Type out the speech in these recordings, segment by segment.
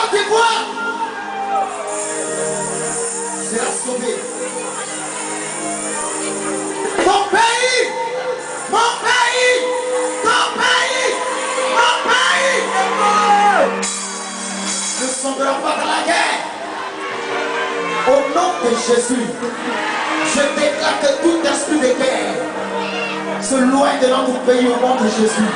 Côte d'Ivoire sera sauvé. Mon pays, mon pays, ton pays, mon pays ne semblera pas dans la guerre. Au nom de Jésus, je déclare que tout esprit de guerre se loigne de notre pays au nom de Jésus.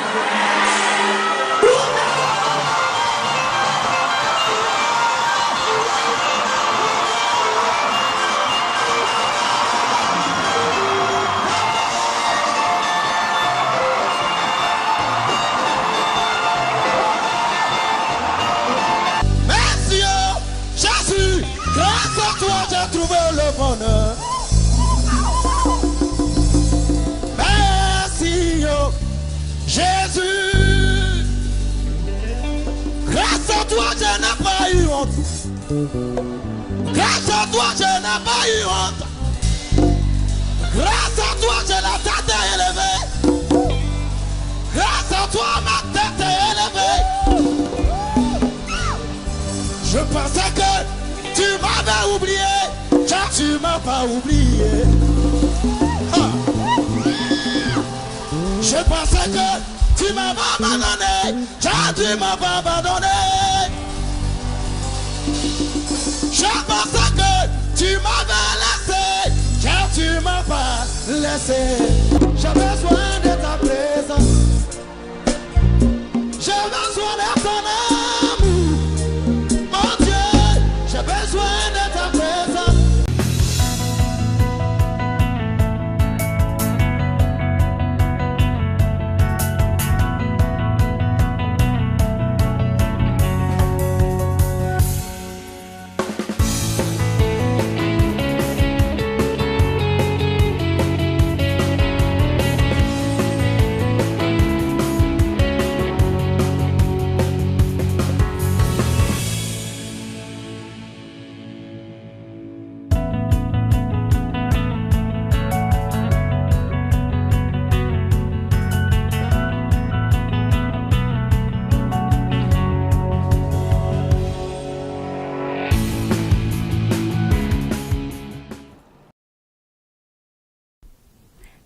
Merci Jésus, grâce à toi j'ai trouvé le bonheur. Merci Jésus, grâce à toi je n'ai pas eu honte. Grâce à toi je n'ai pas eu honte. Grâce à toi j'ai la tête élevée. Grâce à toi ma tête est élevée. Je pensais que tu m'avais oublié, car tu m'as pas oublié. Ah. Je pensais que tu m'avais abandonné, car tu m'as pas abandonné. Je pensais que tu m'avais laissé, car tu m'as pas laissé. J'ai besoin de ta présence. J'ai besoin de ton amour. Mon Dieu, j'ai besoin de ta présence.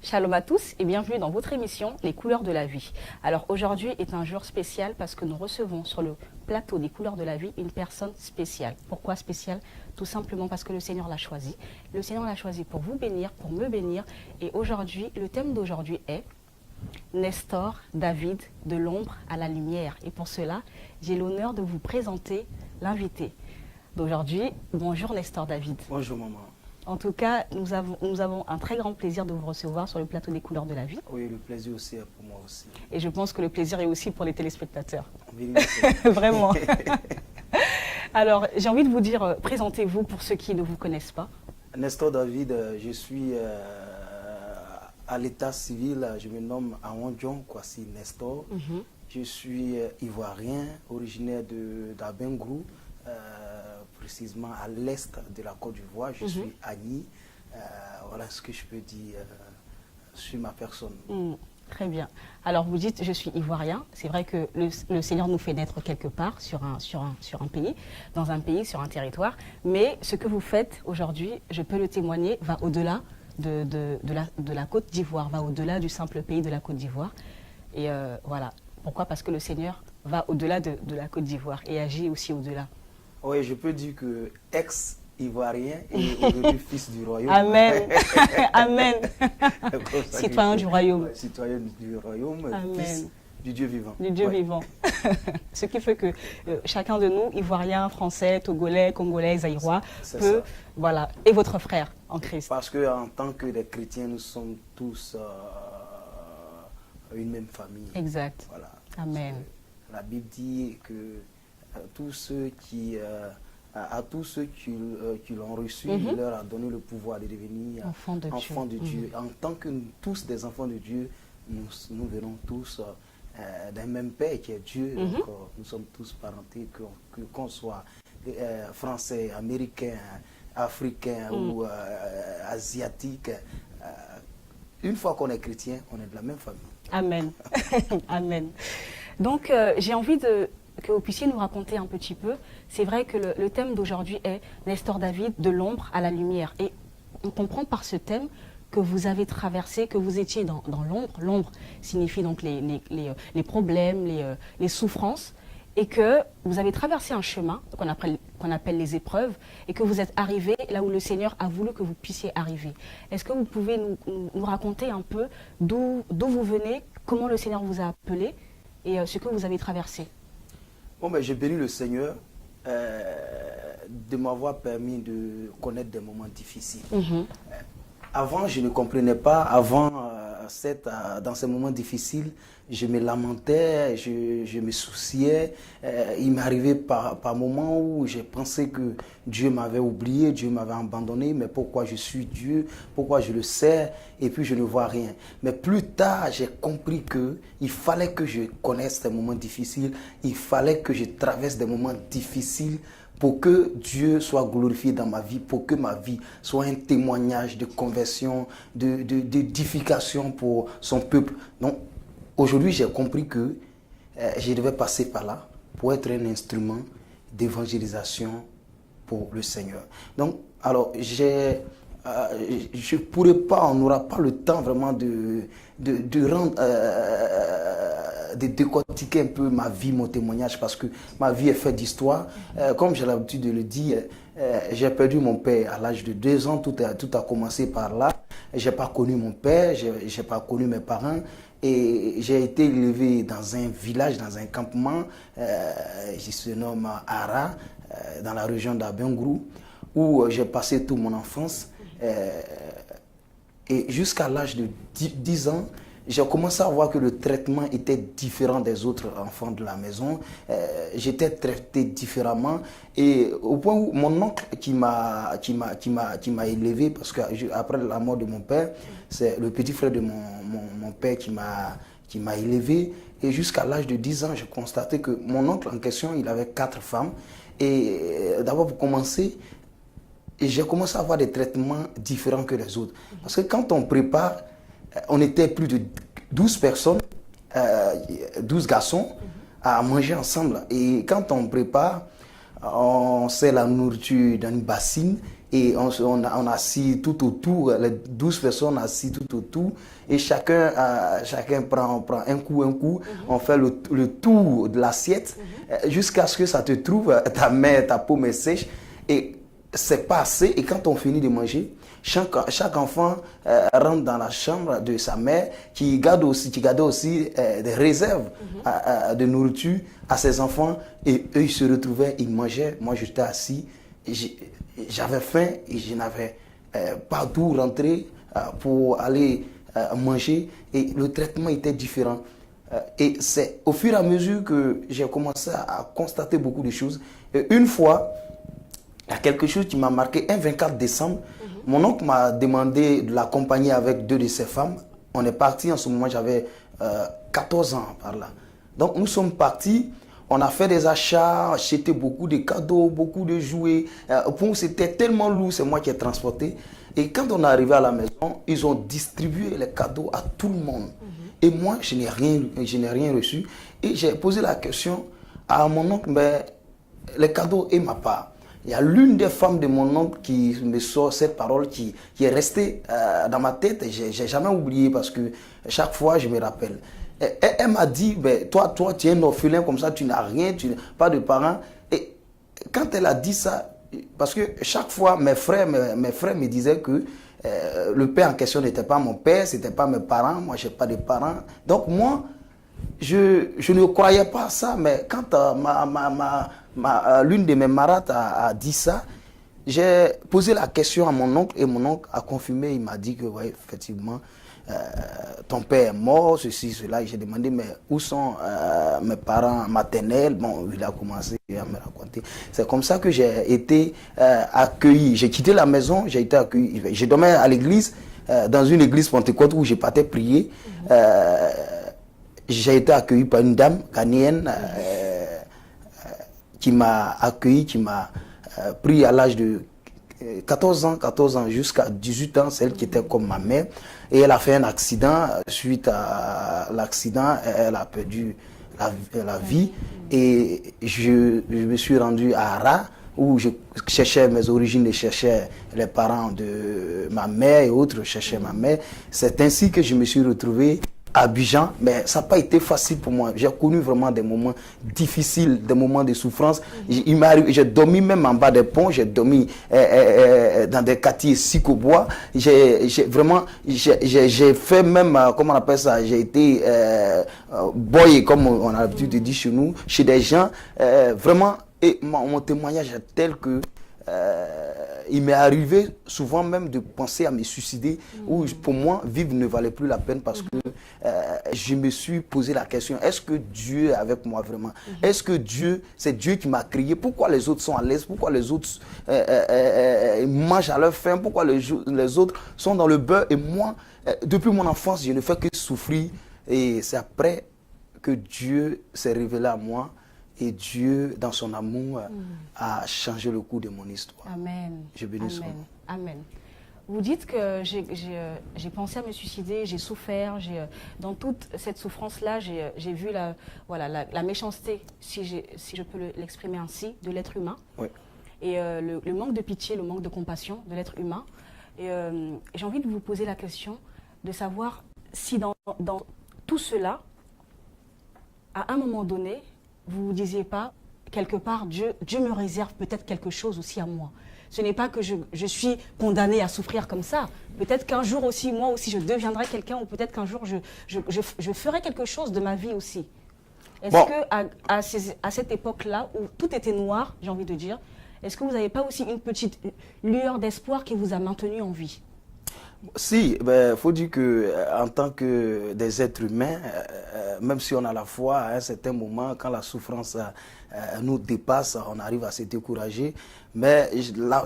Shalom à tous et bienvenue dans votre émission Les couleurs de la vie. Alors aujourd'hui est un jour spécial parce que nous recevons sur le plateau des couleurs de la vie une personne spéciale. Pourquoi spéciale? Tout simplement parce que le Seigneur l'a choisi. Le Seigneur l'a choisi pour vous bénir, pour me bénir. Et aujourd'hui, le thème d'aujourd'hui est Nestor David de l'ombre à la lumière. Et pour cela, j'ai l'honneur de vous présenter l'invité d'aujourd'hui. Bonjour Nestor David. Bonjour maman. En tout cas, nous avons un très grand plaisir de vous recevoir sur le plateau des couleurs de la vie. Oui, le plaisir aussi est pour moi aussi. Et je pense que le plaisir est aussi pour les téléspectateurs. Oui, Vraiment. Alors, j'ai envie de vous dire, présentez-vous pour ceux qui ne vous connaissent pas. Nestor David, je suis à l'état civil, je me nomme Awandjon Kwasi Nestor. Je suis ivoirien, originaire d'Abengrou. Précisément à l'est de la Côte d'Ivoire. Je suis Agni. Voilà ce que je peux dire sur ma personne. Très bien. Alors vous dites, je suis ivoirien. C'est vrai que le Seigneur nous fait naître quelque part sur un pays, dans un pays, sur un territoire. Mais ce que vous faites aujourd'hui, je peux le témoigner, va au-delà de la Côte d'Ivoire, va au-delà du simple pays de la Côte d'Ivoire. Et voilà. Pourquoi? Parce que le Seigneur va au-delà de la Côte d'Ivoire et agit aussi au-delà. Oui, je peux dire que ex-ivoirien et aujourd'hui fils du royaume. Amen. Amen. Citoyen du royaume. Citoyen du royaume, Amen. fils du Dieu vivant. Du Dieu vivant. Ce qui fait que chacun de nous, Ivoiriens, Français, Togolais, Congolais, Zaïrois, peut, voilà, et votre frère en Christ. Parce qu'en tant que des chrétiens, nous sommes tous une même famille. Exact. Voilà. Amen. La Bible dit que à tous ceux qui l'ont reçu, il leur a donné le pouvoir de devenir enfants de Dieu. En tant que nous, tous des enfants de Dieu, nous venons tous d'un même Père qui est Dieu. Donc, nous sommes tous parentés, qu'on soit français, américain, africain ou asiatique. Une fois qu'on est chrétien, on est de la même famille. Amen. Amen. Donc, j'ai envie que vous puissiez nous raconter un petit peu. C'est vrai que le thème d'aujourd'hui est Nestor David, de l'ombre à la lumière. Et on comprend par ce thème que vous avez traversé, que vous étiez dans l'ombre. L'ombre signifie donc les problèmes, les souffrances, et que vous avez traversé un chemin qu'on appelle les épreuves, et que vous êtes arrivé là où le Seigneur a voulu que vous puissiez arriver. Est-ce que vous pouvez nous raconter un peu d'où vous venez, comment le Seigneur vous a appelé, et ce que vous avez traversé? Bon, ben, j'ai béni le Seigneur de m'avoir permis de connaître des moments difficiles. Avant, je ne comprenais pas. Avant, dans ces moments difficiles, je me lamentais, je me souciais. Il m'arrivait par moments où j'ai pensé que Dieu m'avait oublié, Dieu m'avait abandonné. Mais pourquoi je suis Dieu? Pourquoi je le sers? Et puis je ne vois rien. Mais plus tard, j'ai compris qu'il fallait que je connaisse ces moments difficiles. Il fallait que je traverse des moments difficiles pour que Dieu soit glorifié dans ma vie, pour que ma vie soit un témoignage de conversion, d'édification pour son peuple. Donc, aujourd'hui, j'ai compris que je devais passer par là pour être un instrument d'évangélisation pour le Seigneur. Donc, alors, je pourrais pas, on n'aura pas le temps vraiment de décortiquer un peu ma vie, mon témoignage, parce que ma vie est faite d'histoire. Comme j'ai l'habitude de le dire, j'ai perdu mon père à l'âge de 2 ans. Tout a commencé par là. J'ai pas connu mon père, j'ai pas connu mes parents. Et j'ai été élevé dans un village, dans un campement, qui se nomme Ara, dans la région d'Abengrou, où j'ai passé toute mon enfance. Et jusqu'à l'âge de 10 ans, j'ai commencé à voir que le traitement était différent des autres enfants de la maison. J'étais traité différemment. Et au point où mon oncle qui m'a élevé, parce qu'après la mort de mon père, c'est le petit frère de mon père qui m'a élevé. Et jusqu'à l'âge de 10 ans, j'ai constaté que mon oncle en question, il avait 4 femmes. Et d'abord, pour commencer, j'ai commencé à avoir des traitements différents que les autres. Parce que quand on prépare, on était plus de 12 personnes, 12 garçons à manger ensemble. Et quand on prépare, on sert la nourriture dans une bassine et on assis tout autour, les 12 personnes assis tout autour. Et chacun prend un coup. On fait le tour de l'assiette jusqu'à ce que ça te trouve, ta paume est sèche. Et c'est pas assez. Et quand on finit de manger, chaque enfant rentre dans la chambre de sa mère qui gardait aussi des réserves de nourriture à ses enfants. Et eux, ils se retrouvaient, ils mangeaient. Moi, j'étais assis. J'avais faim et je n'avais pas d'où rentrer pour aller manger. Et le traitement était différent. Et c'est au fur et à mesure que j'ai commencé à constater beaucoup de choses. Et une fois, il y a quelque chose qui m'a marqué. Un 24 décembre, mon oncle m'a demandé de l'accompagner avec 2 de ses femmes. On est parti, en ce moment j'avais 14 ans par là. Donc nous sommes partis, on a fait des achats, acheté beaucoup de cadeaux, beaucoup de jouets. C'était tellement lourd, c'est moi qui ai transporté. Et quand on est arrivé à la maison, ils ont distribué les cadeaux à tout le monde. Et moi, je n'ai rien reçu. Et j'ai posé la question à mon oncle, mais les cadeaux et ma part. Il y a l'une des femmes de mon oncle qui me sort cette parole qui est restée dans ma tête et je n'ai jamais oublié parce que chaque fois je me rappelle. Elle m'a dit, ben, toi tu es un orphelin comme ça, tu n'as rien, tu n'as pas de parents. Et quand elle a dit ça, parce que chaque fois mes frères me disaient que le père en question n'était pas mon père, ce n'était pas mes parents, moi je n'ai pas de parents. Donc moi, je ne croyais pas à ça, mais quand l'une de mes marades a dit ça, j'ai posé la question à mon oncle et mon oncle a confirmé. Il m'a dit que ouais, effectivement, ton père est mort, ceci, cela. Et j'ai demandé, mais où sont mes parents maternels? Bon, il a commencé à me raconter. C'est comme ça que j'ai été accueilli. J'ai quitté la maison, j'ai été accueilli. Je dormais à l'église, dans une église pentecôte où je partais prier. J'ai été accueilli par une dame ghanéenne qui m'a accueilli, qui m'a pris à l'âge de 14 ans jusqu'à 18 ans, celle qui était comme ma mère. Et elle a fait un accident. Suite à l'accident, elle a perdu la vie. Et je me suis rendu à Ara, où je cherchais mes origines, je cherchais les parents de ma mère et autres, je cherchais ma mère. C'est ainsi que je me suis retrouvé à Abidjan, mais ça n'a pas été facile pour moi. J'ai connu vraiment des moments difficiles, des moments de souffrance. J'ai dormi même en bas des ponts, j'ai dormi dans des quartiers Sikobois. J'ai fait même, comment on appelle ça, j'ai été boy, comme on a l'habitude de dire chez nous, chez des gens, vraiment. Et mon témoignage est tel que il m'est arrivé souvent même de penser à me suicider, où pour moi, vivre ne valait plus la peine parce que je me suis posé la question, est-ce que Dieu est avec moi vraiment? Est-ce que c'est Dieu qui m'a créé? Pourquoi les autres sont à l'aise? Pourquoi les autres mangent à leur faim? Pourquoi les autres sont dans le beurre? Et moi, depuis mon enfance, je ne fais que souffrir. Et c'est après que Dieu s'est révélé à moi. Et Dieu, dans son amour, a changé le cours de mon histoire. Amen. Je bénis son nom. Amen. Vous dites que j'ai pensé à me suicider, j'ai souffert, dans toute cette souffrance-là, j'ai vu la méchanceté, si je peux l'exprimer ainsi, de l'être humain. Oui. Et le manque de pitié, le manque de compassion de l'être humain. Et j'ai envie de vous poser la question de savoir si dans tout cela, à un moment donné, vous ne vous disiez pas, quelque part, Dieu me réserve peut-être quelque chose aussi à moi. Ce n'est pas que je suis condamnée à souffrir comme ça. Peut-être qu'un jour aussi, moi aussi, je deviendrai quelqu'un, ou peut-être qu'un jour, je ferai quelque chose de ma vie aussi. Est-ce que à cette époque-là, où tout était noir, j'ai envie de dire, est-ce que vous n'avez pas aussi une petite lueur d'espoir qui vous a maintenu en vie? Si, il faut dire qu'en tant que des êtres humains, même si on a la foi, à un certain moment, quand la souffrance nous dépasse, on arrive à se décourager. Mais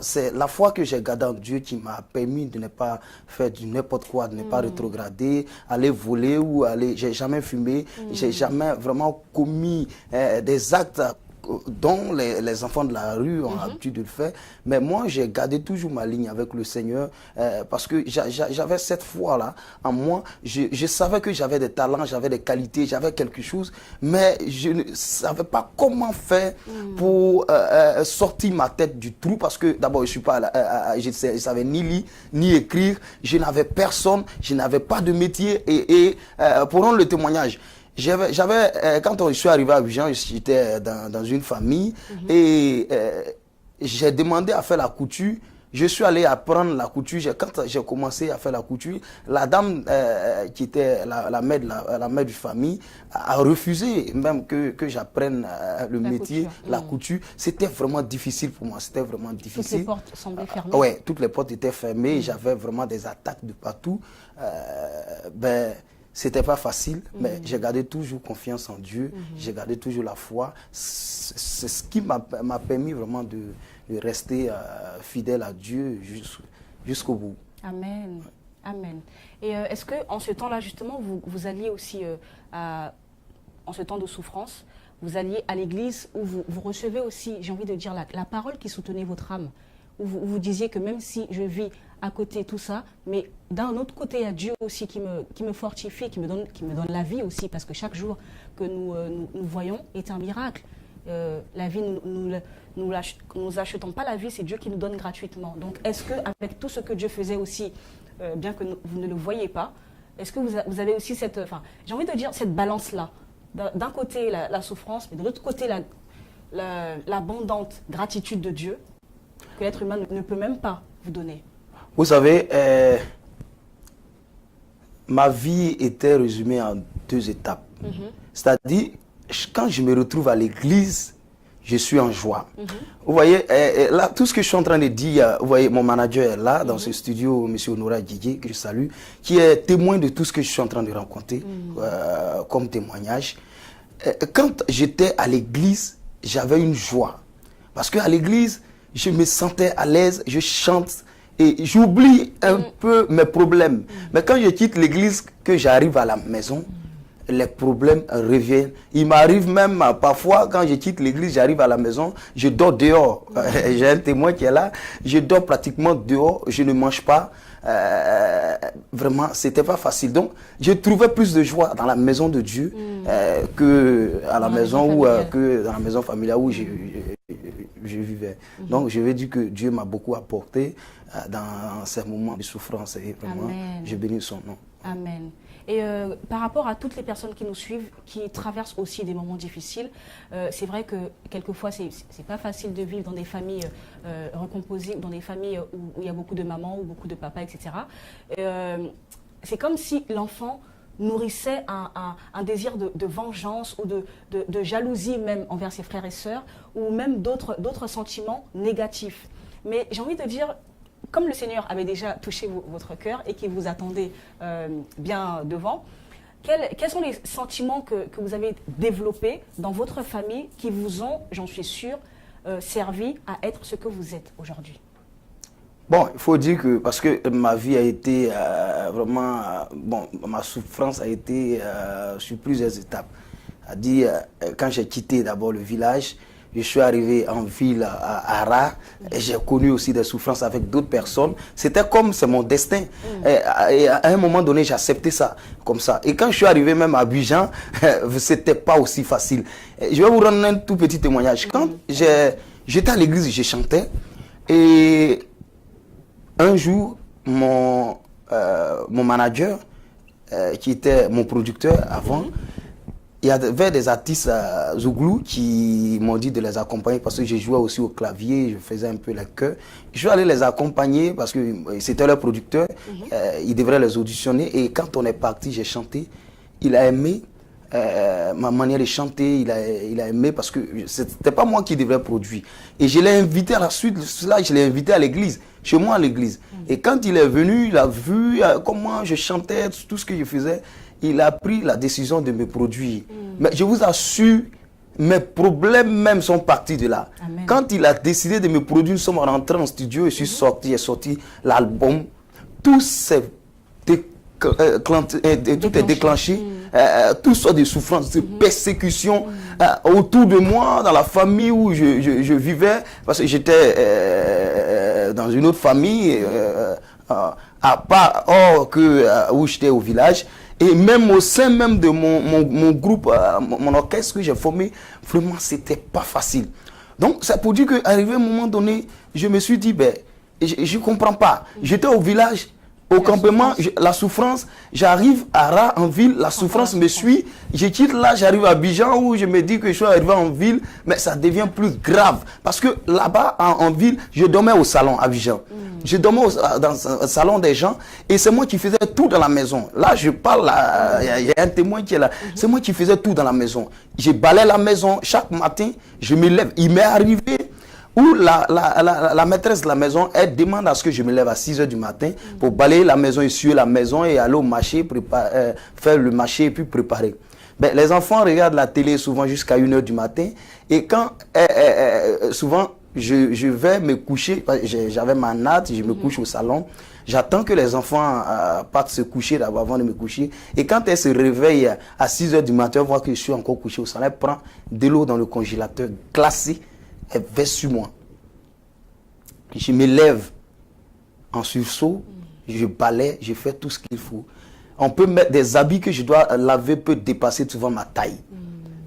c'est la foi que j'ai gardée en Dieu qui m'a permis de ne pas faire du n'importe quoi, de ne pas rétrograder, aller voler ou aller... J'ai jamais fumé, j'ai jamais vraiment commis des actes dont les enfants de la rue ont l'habitude de le faire. Mais moi, j'ai gardé toujours ma ligne avec le Seigneur parce que j'avais cette foi-là en moi. Je savais que j'avais des talents, j'avais des qualités, j'avais quelque chose, mais je ne savais pas comment faire pour sortir ma tête du trou parce que d'abord, je ne savais ni lire, ni écrire. Je n'avais personne, je n'avais pas de métier et pour rendre le témoignage, quand je suis arrivé à Abidjan, j'étais dans une famille et j'ai demandé à faire la couture. Je suis allé apprendre la couture. Quand j'ai commencé à faire la couture, la dame qui était la mère de famille a refusé même que j'apprenne le métier, la couture. C'était vraiment difficile pour moi. C'était vraiment difficile. Toutes les portes semblaient fermées. Oui, toutes les portes étaient fermées. J'avais vraiment des attaques de partout. C'était pas facile, mais j'ai gardé toujours confiance en Dieu, j'ai gardé toujours la foi. C'est ce qui m'a permis vraiment de rester fidèle à Dieu jusqu'au bout. Amen. Amen. Et est-ce qu'en ce temps-là, justement, vous alliez aussi, en ce temps de souffrance, vous alliez à l'église où vous recevez aussi, j'ai envie de dire, la parole qui soutenait votre âme, où vous disiez que même si je vis à côté tout ça, mais d'un autre côté, il y a Dieu aussi qui me fortifie, qui me donne la vie aussi, parce que chaque jour que nous voyons est un miracle. La vie, nous achetons pas la vie, c'est Dieu qui nous donne gratuitement. Donc, est-ce qu'avec tout ce que Dieu faisait aussi, bien que vous ne le voyez pas, est-ce que vous avez aussi cette, j'ai envie de dire, cette balance-là? D'un côté, la souffrance, mais de l'autre côté, l'abondante gratitude de Dieu, que l'être humain ne peut même pas vous donner. Vous savez, ma vie était résumée en 2 étapes. C'est-à-dire, quand je me retrouve à l'église, je suis en joie. Vous voyez, là, tout ce que je suis en train de dire, vous voyez, mon manager est là, dans ce studio, M. Honora Didier, que je salue, qui est témoin de tout ce que je suis en train de raconter comme témoignage. Quand j'étais à l'église, j'avais une joie. Parce qu'à l'église, je me sentais à l'aise, je chante, et j'oublie un peu mes problèmes. Mais quand je quitte l'église, que j'arrive à la maison, les problèmes reviennent. Il m'arrive même parfois, quand je quitte l'église, j'arrive à la maison, je dors dehors. J'ai un témoin qui est là, je dors pratiquement dehors, je ne mange pas. Vraiment, c'était pas facile. Donc, je trouvais plus de joie dans la maison de Dieu que à la maison où, que dans la maison familiale où je vivais. Donc, je vais dire que Dieu m'a beaucoup apporté dans ces moments de souffrance et vraiment, je bénis son nom. Amen. Et par rapport à toutes les personnes qui nous suivent, qui traversent aussi des moments difficiles, c'est vrai que quelquefois, c'est pas facile de vivre dans des familles recomposées, dans des familles où il y a beaucoup de mamans ou beaucoup de papas, etc. C'est comme si l'enfant nourrissait un désir de vengeance ou de jalousie même envers ses frères et sœurs, ou même d'autres sentiments négatifs. Mais j'ai envie de dire, comme le Seigneur avait déjà touché votre cœur et qu'il vous attendait bien devant, quels sont les sentiments que vous avez développés dans votre famille qui vous ont, j'en suis sûre, servi à être ce que vous êtes aujourd'hui? Bon, il faut dire que, parce que ma vie a été vraiment, ma souffrance a été sur plusieurs étapes. C'est-à-dire, quand j'ai quitté d'abord le village, je suis arrivé en ville à Ara, et j'ai connu aussi des souffrances avec d'autres personnes. C'était comme, c'est mon destin. Et à un moment donné, j'ai accepté ça, comme ça. Et quand je suis arrivé même à Abidjan, c'était pas aussi facile. Je vais vous rendre un tout petit témoignage. Quand j'étais à l'église, je chantais, et un jour, mon manager, qui était mon producteur avant, il y avait des artistes Zouglou qui m'ont dit de les accompagner parce que je jouais aussi au clavier, je faisais un peu les chœurs. Je suis allé les accompagner parce que c'était leur producteur, ils devraient les auditionner. Et quand on est parti, j'ai chanté. Il a aimé ma manière de chanter, il a aimé parce que c'était pas moi qui devrais produire. Et je l'ai invité à la suite, cela je l'ai invité à l'église, chez moi à l'église. Et quand il est venu, il a vu comment je chantais, tout ce que je faisais. Il a pris la décision de me produire. Mais je vous assure, mes problèmes même sont partis de là. Amen. Quand il a décidé de me produire, nous sommes rentrés en studio, je suis sorti, j'ai sorti l'album. Tout est déclenché. Tout soit des souffrances, des persécutions autour de moi, dans la famille où je vivais, parce que j'étais dans une autre famille, à part où j'étais au village. Et même au sein même de mon groupe, mon orchestre que j'ai formé, vraiment, c'était pas facile. Donc, c'est pour dire qu'arrivé à un moment donné, je me suis dit, je comprends pas. J'étais au village, au campement, la souffrance, j'arrive à Ra, en ville, la souffrance me suit. Je quitte là, j'arrive à Abidjan où je me dis que je suis arrivé en ville, mais ça devient plus grave. Parce que là-bas, en ville, je dormais au salon à Abidjan. Je dormais dans le salon des gens et c'est moi qui faisais tout dans la maison. Là, je parle, il y a un témoin qui est là. C'est moi qui faisais tout dans la maison. Je balais la maison chaque matin, je me lève. Il m'est arrivé où la maîtresse de la maison, elle demande à ce que je me lève à 6 h du matin pour balayer la maison, essuyer la maison et aller au marché, faire le marché et puis préparer. Les enfants regardent la télé souvent jusqu'à 1 h du matin et quand souvent je vais me coucher, j'avais ma natte, je me couche au salon, j'attends que les enfants partent se coucher avant de me coucher et quand elle se réveille à 6 h du matin, elle voit que je suis encore couché au salon, elle prend de l'eau dans le congélateur glacé, elle verse sur moi. Je me lève en sursaut, je balaye, je fais tout ce qu'il faut. On peut mettre des habits que je dois laver, peut dépasser souvent ma taille.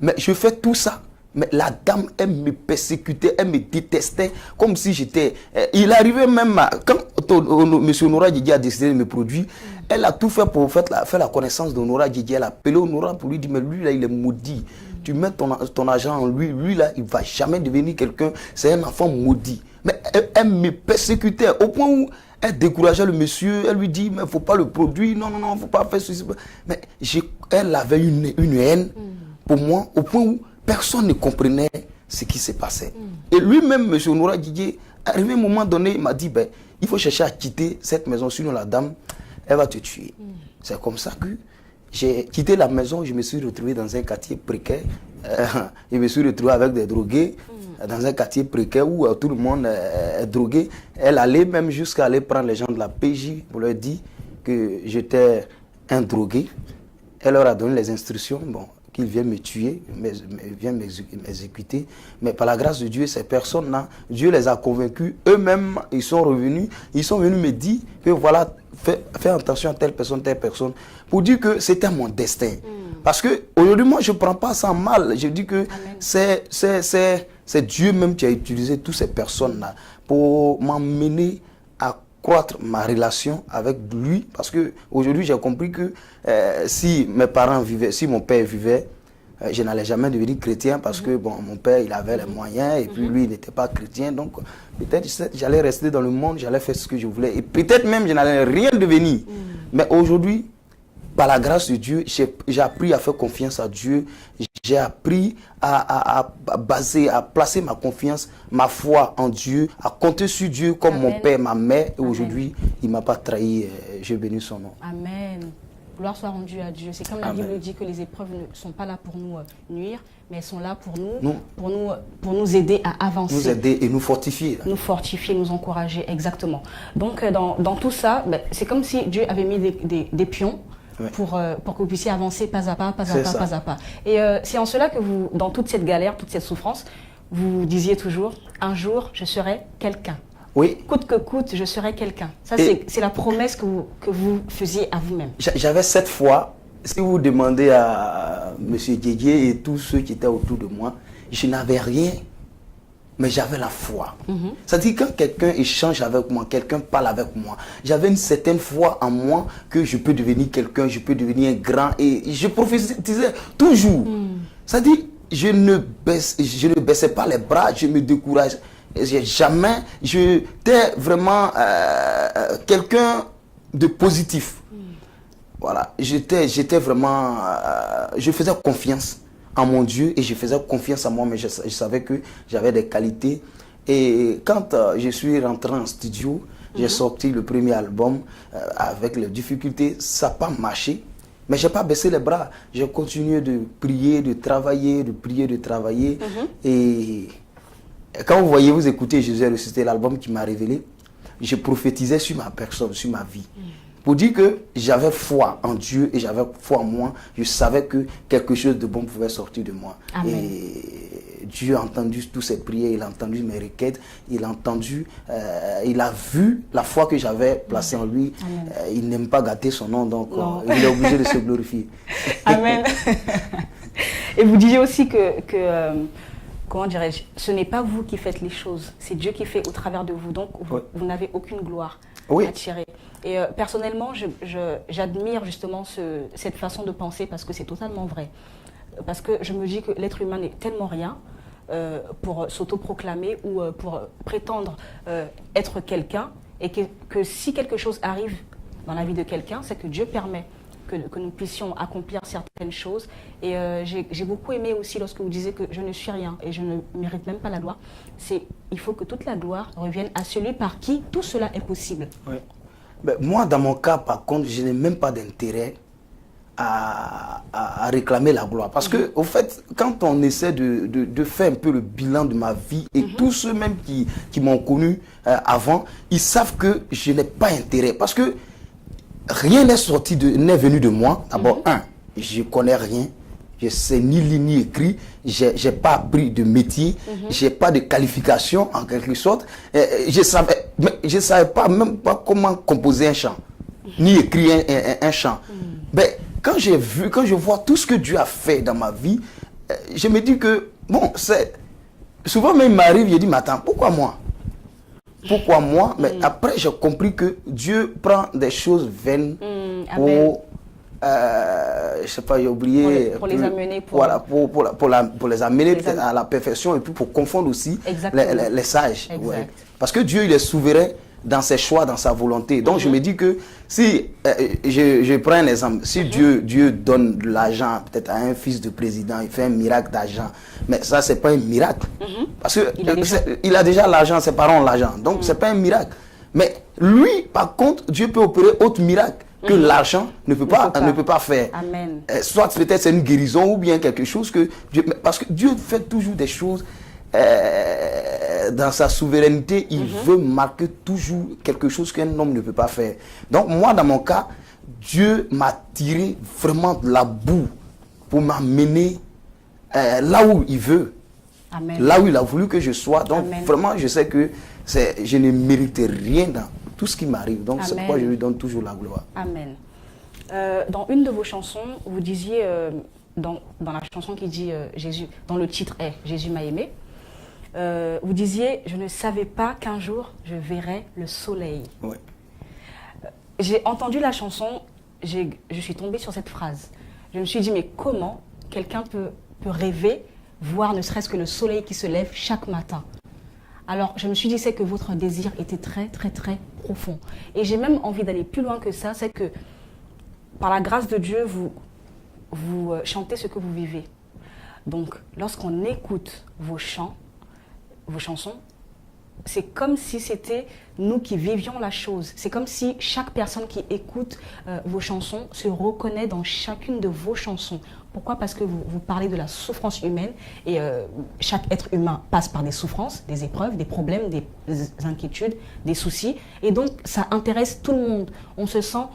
Mais je fais tout ça. Mais la dame, elle me persécutait, elle me détestait, comme si j'étais... il arrivait même, quand M. Onora Djidji a décidé de me produire, elle a tout fait pour faire la connaissance d'Onora Djidji. Elle a appelé Onora pour lui dire, mais lui là, il est maudit. Tu mets ton argent en lui, lui là, il ne va jamais devenir quelqu'un, c'est un enfant maudit. Mais elle me persécutait au point où elle décourageait le monsieur, elle lui dit, mais il ne faut pas le produire, non, il ne faut pas faire ceci. Mais elle avait une haine pour moi, au point où personne ne comprenait ce qui se passait. Et lui-même, M. Onora Djidji, arrivé à un moment donné, il m'a dit, il faut chercher à quitter cette maison, sinon la dame, elle va te tuer. C'est comme ça que j'ai quitté la maison, je me suis retrouvé dans un quartier précaire. Je me suis retrouvé avec des drogués, dans un quartier précaire où tout le monde est drogué. Elle allait même jusqu'à aller prendre les gens de la PJ pour leur dire que j'étais un drogué. Elle leur a donné les instructions, bon, qu'ils viennent me tuer, viennent m'exécuter. Mais par la grâce de Dieu, ces personnes-là, Dieu les a convaincus. Eux-mêmes, ils sont venus me dire que voilà, fais attention à telle personne, pour dire que c'était mon destin. Parce que aujourd'hui, moi, je ne prends pas ça mal. Je dis que c'est Dieu même qui a utilisé toutes ces personnes-là pour m'emmener à croître ma relation avec lui, parce que aujourd'hui j'ai compris que si mes parents vivaient, si mon père vivait, je n'allais jamais devenir chrétien, parce que bon, mon père il avait les moyens et puis lui il n'était pas chrétien, donc peut-être j'allais rester dans le monde, j'allais faire ce que je voulais et peut-être même je n'allais rien devenir. Mais aujourd'hui, par la grâce de Dieu, j'ai appris à faire confiance à Dieu. J'ai appris à placer ma confiance, ma foi en Dieu, à compter sur Dieu comme mon père, ma mère. Et aujourd'hui, il ne m'a pas trahi. Je bénis son nom. Amen. Gloire soit rendue à Dieu. C'est comme la Bible dit que les épreuves ne sont pas là pour nous nuire, mais elles sont là pour nous aider à avancer. Nous aider et nous fortifier. Nous fortifier, nous encourager, exactement. Donc, dans tout ça, c'est comme si Dieu avait mis des pions. Pour que vous puissiez avancer pas à pas, pas à pas. Et c'est en cela que vous, dans toute cette galère, toute cette souffrance, vous disiez toujours, un jour, je serai quelqu'un. Oui. Coûte que coûte, je serai quelqu'un. Ça, c'est la promesse que vous faisiez à vous-même. J'avais cette foi. Si vous demandez à M. Didier et tous ceux qui étaient autour de moi, je n'avais rien, mais j'avais la foi. C'est-à-dire quand quelqu'un échange avec moi, quelqu'un parle avec moi, j'avais une certaine foi en moi que je peux devenir quelqu'un, je peux devenir un grand, et je prophétisais toujours. C'est-à-dire, je ne baissais pas les bras, je me décourage jamais. J'étais vraiment quelqu'un de positif. Voilà, j'étais vraiment, je faisais confiance en mon Dieu et je faisais confiance en moi, mais je savais que j'avais des qualités. Et quand je suis rentré en studio, j'ai sorti le premier album avec les difficultés, ça n'a pas marché, mais je n'ai pas baissé les bras. J'ai continué de prier, de travailler, de prier, de travailler. Et quand vous écoutez Jésus ressuscité, l'album qui m'a révélé, je prophétisais sur ma personne, sur ma vie. Pour dire que j'avais foi en Dieu et j'avais foi en moi, je savais que quelque chose de bon pouvait sortir de moi. Amen. Et Dieu a entendu toutes ces prières, il a entendu mes requêtes, il a entendu, il a vu la foi que j'avais placée en lui. Il n'aime pas gâter son nom, donc il est obligé de se glorifier. Amen. Et vous disiez aussi que comment dirais-je, ce n'est pas vous qui faites les choses, c'est Dieu qui fait au travers de vous, donc vous n'avez aucune gloire à tirer. Et personnellement, j'admire justement cette façon de penser parce que c'est totalement vrai. Parce que je me dis que l'être humain n'est tellement rien pour s'autoproclamer ou pour prétendre être quelqu'un, et que si quelque chose arrive dans la vie de quelqu'un, c'est que Dieu permet que nous puissions accomplir certaines choses. Et j'ai beaucoup aimé aussi lorsque vous disiez que je ne suis rien et je ne mérite même pas la gloire. Il faut que toute la gloire revienne à celui par qui tout cela est possible. Oui. Ben, moi, dans mon cas, par contre, je n'ai même pas d'intérêt à réclamer la gloire. Parce que, au fait, quand on essaie de faire un peu le bilan de ma vie, et tous ceux même qui m'ont connu avant, ils savent que je n'ai pas intérêt. Parce que rien n'est venu de moi. D'abord, je ne connais rien. Je ne sais ni lire ni écrit. Je n'ai pas appris de métier. Je n'ai pas de qualification, en quelque sorte. Je ne savais pas même pas comment composer un chant, ni écrire un chant. Mais quand je vois tout ce que Dieu a fait dans ma vie, je me dis que, bon, souvent même il m'arrive, je dis, mais attends, pourquoi moi? Pourquoi moi? Mais après, j'ai compris que Dieu prend des choses vaines pour, je sais pas, j'ai oublié. Pour les amener. Voilà, pour les amener à la perfection et puis pour confondre aussi les sages. Ouais. Parce que Dieu, il est souverain dans ses choix, dans sa volonté. Donc, je me dis que si, je prends un exemple, si Dieu donne de l'argent peut-être à un fils de président, il fait un miracle d'argent, mais ça, c'est pas un miracle. Parce que il a déjà l'argent, ses parents ont l'argent. Donc, c'est pas un miracle. Mais lui, par contre, Dieu peut opérer autre miracle que l'argent ne peut pas faire. Amen. Soit peut-être c'est une guérison ou bien quelque chose que Dieu... Parce que Dieu fait toujours des choses dans sa souveraineté, il veut marquer toujours quelque chose qu'un homme ne peut pas faire. Donc moi, dans mon cas, Dieu m'a tiré vraiment de la boue pour m'amener là où il veut. Amen. Là où il a voulu que je sois. Donc Amen. vraiment, je sais que je ne mérite rien dans tout ce qui m'arrive. Donc c'est pourquoi je lui donne toujours la gloire. Amen. Dans une de vos chansons, vous disiez, dans la chanson qui dit Jésus, dont le titre est Jésus m'a aimé, vous disiez, je ne savais pas qu'un jour je verrais le soleil. Oui. J'ai entendu la chanson, je suis tombée sur cette phrase. Je me suis dit, mais comment quelqu'un peut rêver, voir ne serait-ce que le soleil qui se lève chaque matin? Alors, je me suis dit, c'est que votre désir était très, très, très profond. Et j'ai même envie d'aller plus loin que ça, c'est que par la grâce de Dieu, vous chantez ce que vous vivez. Donc, lorsqu'on écoute vos chants, vos chansons, c'est comme si c'était nous qui vivions la chose. C'est comme si chaque personne qui écoute vos chansons se reconnaît dans chacune de vos chansons. Pourquoi? Parce que vous parlez de la souffrance humaine et chaque être humain passe par des souffrances, des épreuves, des problèmes, des inquiétudes, des soucis. Et donc, ça intéresse tout le monde. On se sent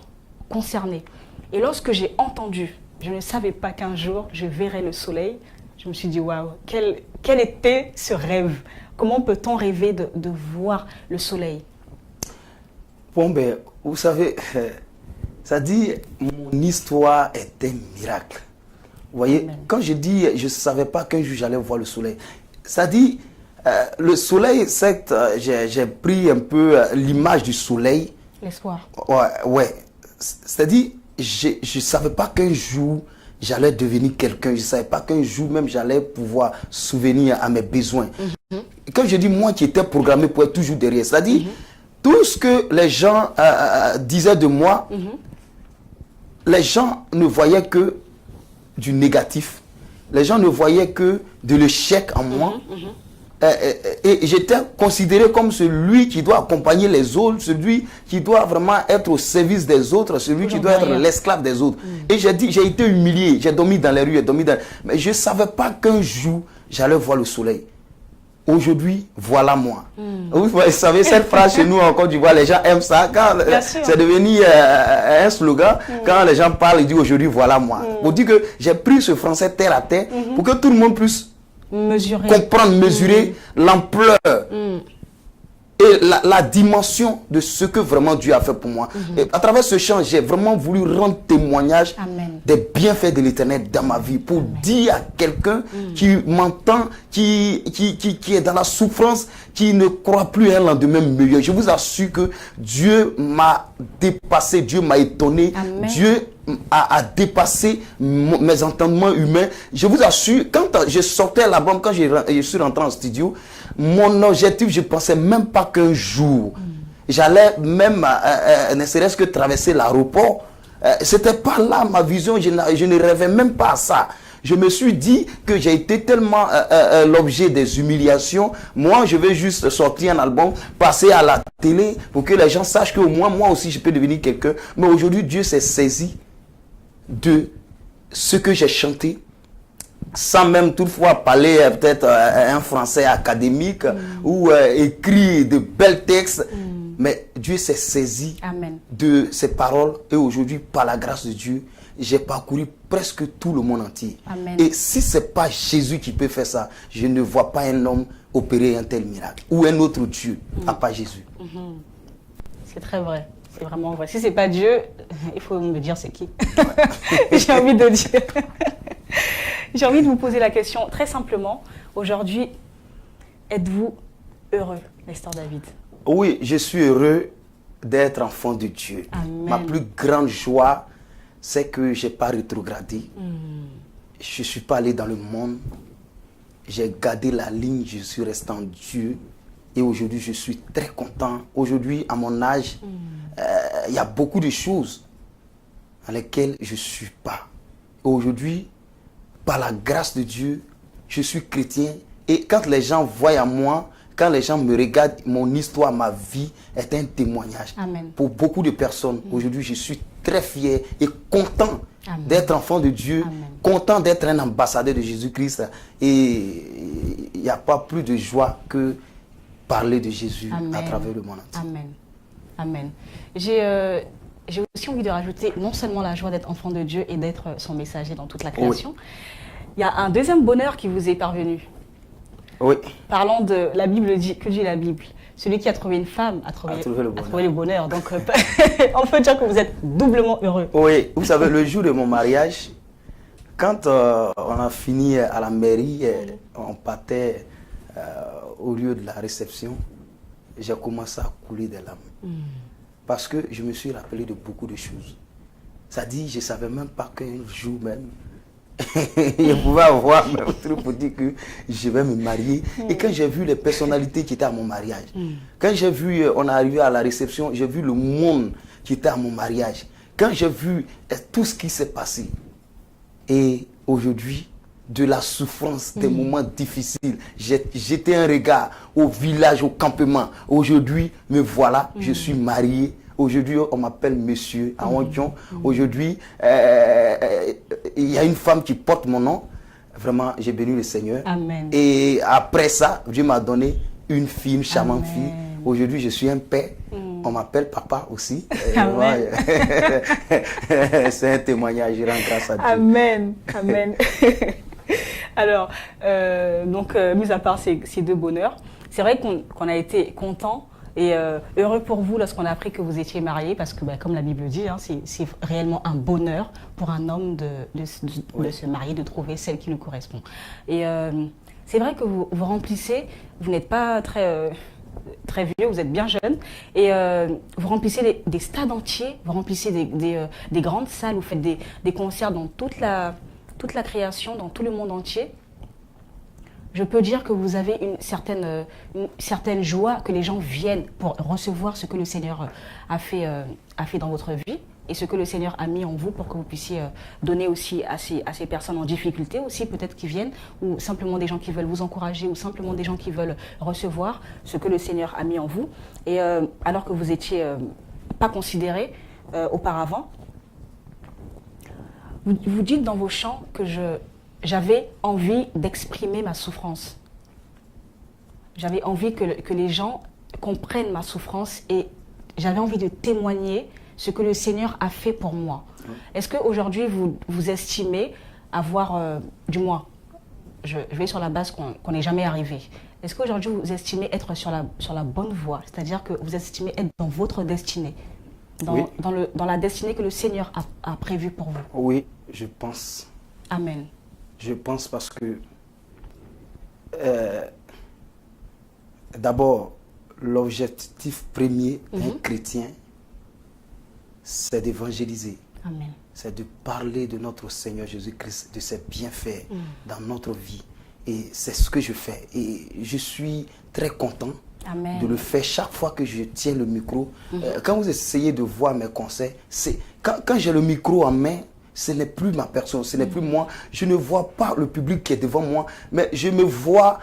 concerné. Et lorsque j'ai entendu, je ne savais pas qu'un jour je verrais le soleil, je me suis dit, waouh, quel était ce rêve? Comment peut-on rêver de voir le soleil? Bon, ben, vous savez, ça dit, mon histoire est un miracle. Vous voyez, Amen. Quand je dis, je ne savais pas qu'un jour j'allais voir le soleil, ça dit, le soleil, certes, j'ai pris un peu l'image du soleil. L'espoir. Ouais. C'est-à-dire, je ne savais pas qu'un jour j'allais devenir quelqu'un. Je ne savais pas qu'un jour même j'allais pouvoir souvenir à mes besoins. Et quand je dis moi qui étais programmé pour être toujours derrière, c'est-à-dire tout ce que les gens disaient de moi, les gens ne voyaient que du négatif. Les gens ne voyaient que de l'échec en moi. Et j'étais considéré comme celui qui doit accompagner les autres, celui qui doit vraiment être au service des autres, celui qui doit être l'esclave des autres. Et j'ai été humilié, j'ai dormi dans les rues, mais je ne savais pas qu'un jour j'allais voir le soleil. Aujourd'hui, voilà moi. Vous savez, cette phrase chez nous en Côte d'Ivoire, les gens aiment ça. C'est devenu un slogan. Quand les gens parlent, ils disent aujourd'hui, voilà moi. On dit que j'ai pris ce français terre à terre pour que tout le monde puisse comprendre, mesurer l'ampleur et la dimension de ce que vraiment Dieu a fait pour moi. Et à travers ce chant, j'ai vraiment voulu rendre témoignage des bienfaits de l'Éternel dans ma vie pour dire à quelqu'un qui m'entend, qui est dans la souffrance, qui ne croit plus à un lendemain meilleur. Je vous assure que Dieu m'a dépassé, Dieu m'a étonné, Dieu a dépassé mes entendements humains. Je vous assure, quand je sortais l'album, quand je suis rentré en studio, mon objectif, je ne pensais même pas qu'un jour, j'allais même, ne serait-ce que traverser l'aéroport. C'était pas là ma vision, je ne rêvais même pas à ça. Je me suis dit que j'ai été tellement l'objet des humiliations. Moi, je vais juste sortir un album, passer à la télé pour que les gens sachent qu'au moins, moi aussi, je peux devenir quelqu'un. Mais aujourd'hui, Dieu s'est saisi de ce que j'ai chanté, sans même toutefois parler peut-être un français académique ou écrit de bels textes. Mais Dieu s'est saisi de ces paroles et aujourd'hui, par la grâce de Dieu, j'ai parcouru presque tout le monde entier. Et si ce n'est pas Jésus qui peut faire ça, je ne vois pas un homme opérer un tel miracle ou un autre Dieu à part Jésus. C'est très vrai. C'est vraiment vrai. Si ce n'est pas Dieu, il faut me dire c'est qui. J'ai envie de dire. J'ai envie de vous poser la question très simplement. Aujourd'hui, êtes-vous heureux, Nestor David? Oui, je suis heureux d'être enfant de Dieu. Amen. Ma plus grande joie, c'est que je n'ai pas rétrogradé. Je ne suis pas allé dans le monde. J'ai gardé la ligne, je suis resté en Dieu. Et aujourd'hui, je suis très content. Aujourd'hui, à mon âge, il y a beaucoup de choses dans lesquelles je ne suis pas. Aujourd'hui, par la grâce de Dieu, je suis chrétien. Et quand les gens voient à moi, quand les gens me regardent, mon histoire, ma vie est un témoignage. Amen. Pour beaucoup de personnes. Aujourd'hui, je suis très fier et content d'être enfant de Dieu, content d'être un ambassadeur de Jésus-Christ. Et il n'y a pas plus de joie que parler de Jésus à travers le monde entier. Amen. Amen. J'ai aussi envie de rajouter non seulement la joie d'être enfant de Dieu et d'être son messager dans toute la création. Oui. Il y a un deuxième bonheur qui vous est parvenu. Oui. Parlant de la Bible, que dit la Bible? Celui qui a trouvé une femme a trouvé le bonheur. Donc, on peut dire que vous êtes doublement heureux. Oui, vous savez, le jour de mon mariage, quand on a fini à la mairie, on partait au lieu de la réception, j'ai commencé à couler des larmes. Parce que je me suis rappelé de beaucoup de choses. Ça dit, je ne savais même pas qu'un jour même, je pouvais avoir un truc pour dire que je vais me marier. Et quand j'ai vu les personnalités qui étaient à mon mariage, quand j'ai vu, on est arrivé à la réception, j'ai vu le monde qui était à mon mariage. Quand j'ai vu tout ce qui s'est passé, et aujourd'hui, de la souffrance, des moments difficiles, j'ai jeté un regard au village, au campement. Aujourd'hui, me voilà, je suis marié. Aujourd'hui, on m'appelle monsieur à Ondion. Aujourd'hui, il y a une femme qui porte mon nom. Vraiment, j'ai béni le Seigneur. Amen. Et après ça, Dieu m'a donné une fille, une charmante fille. Aujourd'hui, je suis un père. On m'appelle papa aussi. C'est un témoignage, je rends grâce à Dieu. Amen. Amen. Alors, mis à part ces deux bonheurs, c'est vrai qu'on a été content et heureux pour vous lorsqu'on a appris que vous étiez mariés, parce que, comme la Bible dit, hein, c'est réellement un bonheur pour un homme de se marier, de trouver celle qui nous correspond. Et c'est vrai que vous remplissez, vous n'êtes pas très vieux, vous êtes bien jeune, et vous remplissez des stades entiers, vous remplissez des grandes salles, vous faites des concerts dans toute la création, dans tout le monde entier. Je peux dire que vous avez une certaine joie, que les gens viennent pour recevoir ce que le Seigneur a fait dans votre vie et ce que le Seigneur a mis en vous pour que vous puissiez donner aussi à ces personnes en difficulté aussi, peut-être qui viennent, ou simplement des gens qui veulent vous encourager, ou simplement des gens qui veulent recevoir ce que le Seigneur a mis en vous. Et alors que vous n'étiez pas considéré auparavant, vous dites dans vos chants que j'avais envie d'exprimer ma souffrance. J'avais envie que les gens comprennent ma souffrance et j'avais envie de témoigner ce que le Seigneur a fait pour moi. Est-ce qu'aujourd'hui, vous estimez avoir, du moins, je vais sur la base qu'on n'est jamais arrivé. Est-ce qu'aujourd'hui, vous estimez être sur la bonne voie? C'est-à-dire que vous estimez être dans votre destinée, dans la destinée que le Seigneur a prévue pour vous? Oui, je pense. Amen. Je pense parce que, d'abord, l'objectif premier d'un chrétien, c'est d'évangéliser. Amen. C'est de parler de notre Seigneur Jésus-Christ, de ses bienfaits dans notre vie. Et c'est ce que je fais. Et je suis très content de le faire chaque fois que je tiens le micro. Quand vous essayez de voir mes concerts, quand j'ai le micro en main, ce n'est plus ma personne, ce n'est plus moi. Je ne vois pas le public qui est devant moi, mais je me vois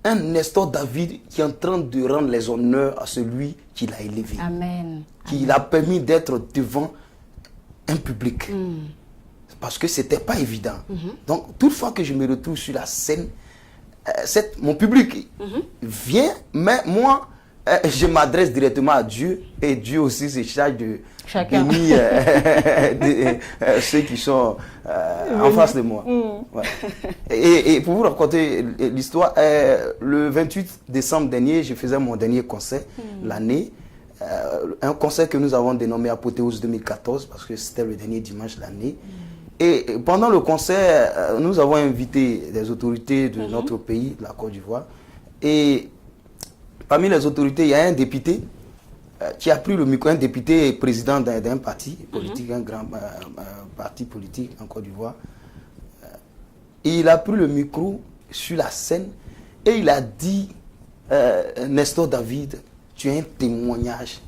un Nestor David qui est en train de rendre les honneurs à celui qui l'a élevé. Amen. Qui l'a permis d'être devant un public. Parce que ce n'était pas évident. Donc, toutefois que je me retrouve sur la scène, mon public vient, mais moi, je m'adresse directement à Dieu et Dieu aussi se charge de bénir ceux qui sont en face de moi. Ouais. Et pour vous raconter l'histoire, le 28 décembre dernier, je faisais mon dernier concert, l'année. Un concert que nous avons dénommé Apothéose 2014 parce que c'était le dernier dimanche de l'année. Et pendant le concert, nous avons invité des autorités de notre pays, de la Côte d'Ivoire. Et parmi les autorités, il y a un député qui a pris le micro, un député président d'un parti politique, un grand parti politique en Côte d'Ivoire. Il a pris le micro sur la scène et il a dit, Nestor David, tu es un témoignage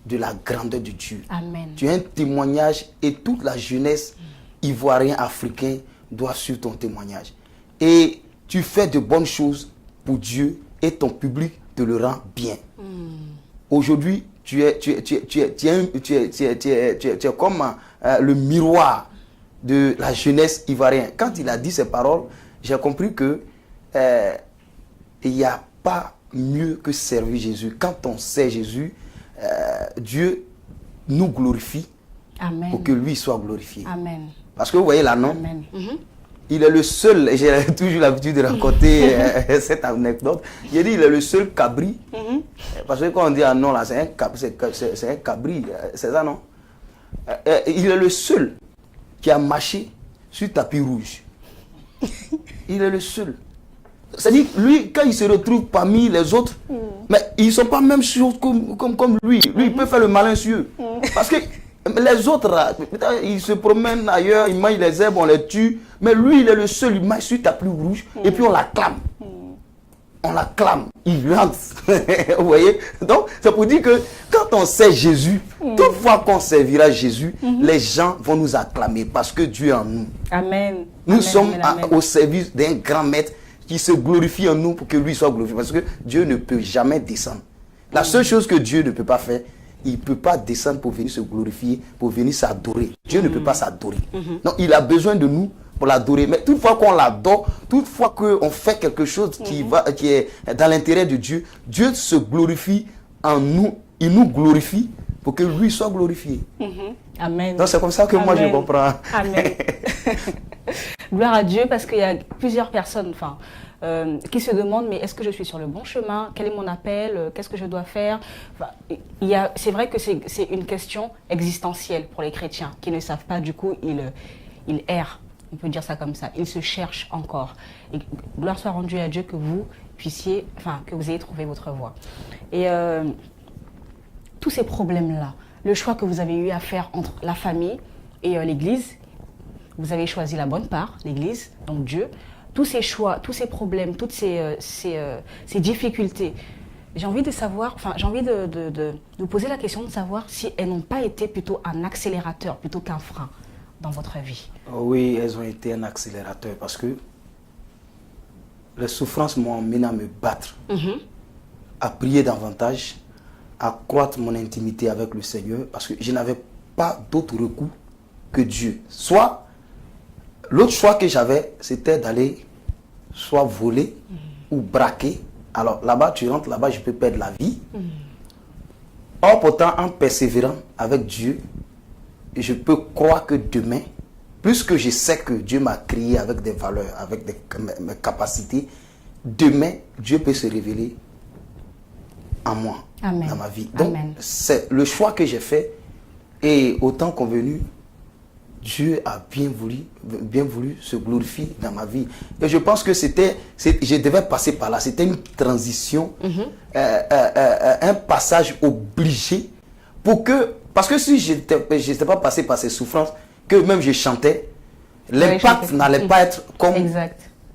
de la grandeur de Dieu. Amen. Tu es un témoignage et toute la jeunesse ivoirienne, africaine doit suivre ton témoignage. Et tu fais de bonnes choses pour Dieu et ton public te le rend bien. Aujourd'hui, tu es comme le miroir de la jeunesse ivoirienne. Quand il a dit ces paroles, j'ai compris que il n'y a pas mieux que servir Jésus. Quand on sert Jésus, Dieu nous glorifie. Amen. Pour que lui soit glorifié. Amen. Parce que vous voyez là, non? Amen. Il est le seul, et j'ai toujours l'habitude de raconter cette anecdote. J'ai dit, il est le seul cabri. Parce que quand on dit ah non, là, c'est un cabri, c'est ça, non? Il est le seul qui a marché sur tapis rouge. Il est le seul. C'est-à-dire, lui, quand il se retrouve parmi les autres, mais ils ne sont pas même choses comme lui. Lui, il peut faire le malin sur eux. Parce que les autres, ils se promènent ailleurs, ils mangent les herbes, on les tue. Mais lui, il est le seul, il marche sur tapis rouge et puis on l'acclame. On l'acclame, il rentre. Vous voyez? Donc, c'est pour dire que quand on sait Jésus, toute fois qu'on servira Jésus, les gens vont nous acclamer parce que Dieu est en nous. Amen. Nous sommes au service d'un grand maître qui se glorifie en nous pour que lui soit glorifié. Parce que Dieu ne peut jamais descendre. La seule chose que Dieu ne peut pas faire, il ne peut pas descendre pour venir se glorifier, pour venir s'adorer. Dieu ne peut pas s'adorer. Donc, il a besoin de nous pour l'adorer. Mais toutefois qu'on l'adore, toutefois qu'on fait quelque chose qui est dans l'intérêt de Dieu, Dieu se glorifie en nous. Il nous glorifie pour que lui soit glorifié. Amen. Donc, c'est comme ça que moi, je comprends. Amen. Gloire à Dieu, parce qu'il y a plusieurs personnes qui se demandent, mais est-ce que je suis sur le bon chemin? Quel est mon appel? Qu'est-ce que je dois faire? C'est vrai que c'est une question existentielle pour les chrétiens qui ne savent pas, du coup, ils errent. On peut dire ça comme ça. Ils se cherchent encore. Et gloire soit rendue à Dieu que vous puissiez, que vous ayez trouvé votre voie. Et tous ces problèmes-là, le choix que vous avez eu à faire entre la famille et l'Église, vous avez choisi la bonne part, l'Église, donc Dieu. Tous ces choix, tous ces problèmes, toutes ces difficultés, j'ai envie de savoir, j'ai envie de vous poser la question de savoir si elles n'ont pas été plutôt un accélérateur plutôt qu'un frein dans votre vie. Oui, elles ont été un accélérateur parce que les souffrances m'ont amené à me battre, à prier davantage, à croître mon intimité avec le Seigneur parce que je n'avais pas d'autre recours que Dieu. Soit l'autre choix que j'avais, c'était d'aller soit voler ou braquer. Alors là-bas, tu rentres, là-bas, je peux perdre la vie. Or, pourtant, en persévérant avec Dieu, je peux croire que demain, puisque je sais que Dieu m'a créé avec des valeurs, avec mes capacités, demain, Dieu peut se révéler en moi, Amen. Dans ma vie. Donc, Amen. c'est le choix que j'ai fait et au temps convenu, Dieu a bien voulu se glorifier dans ma vie. Et je pense que je devais passer par là. C'était une transition, un passage obligé parce que si je n'étais pas passé par ces souffrances, que même je chantais, l'impact n'allait pas être comme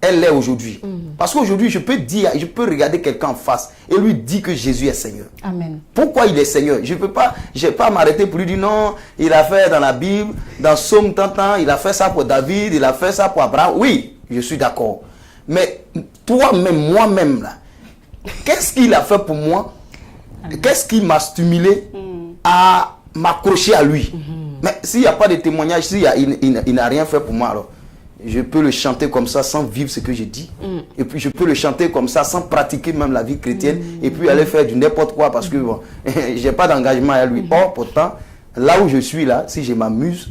elle l'est aujourd'hui. Parce qu'aujourd'hui, je peux regarder quelqu'un en face et lui dire que Jésus est Seigneur. Amen. Pourquoi il est Seigneur? Je n'ai pas m'arrêter pour lui dire non, il a fait dans la Bible, dans Somme tant, il a fait ça pour David, il a fait ça pour Abraham. Oui, je suis d'accord. Mais toi-même, moi-même, là, qu'est-ce qu'il a fait pour moi? Qu'est-ce qui m'a stimulé à m'accrocher à lui? Mais s'il n'y a pas de témoignage, il n'a rien fait pour moi, alors je peux le chanter comme ça sans vivre ce que je dis. Et puis je peux le chanter comme ça sans pratiquer même la vie chrétienne. Et puis aller faire du n'importe quoi parce que bon, je n'ai pas d'engagement à lui. Or, pourtant, là où je suis là, si je m'amuse,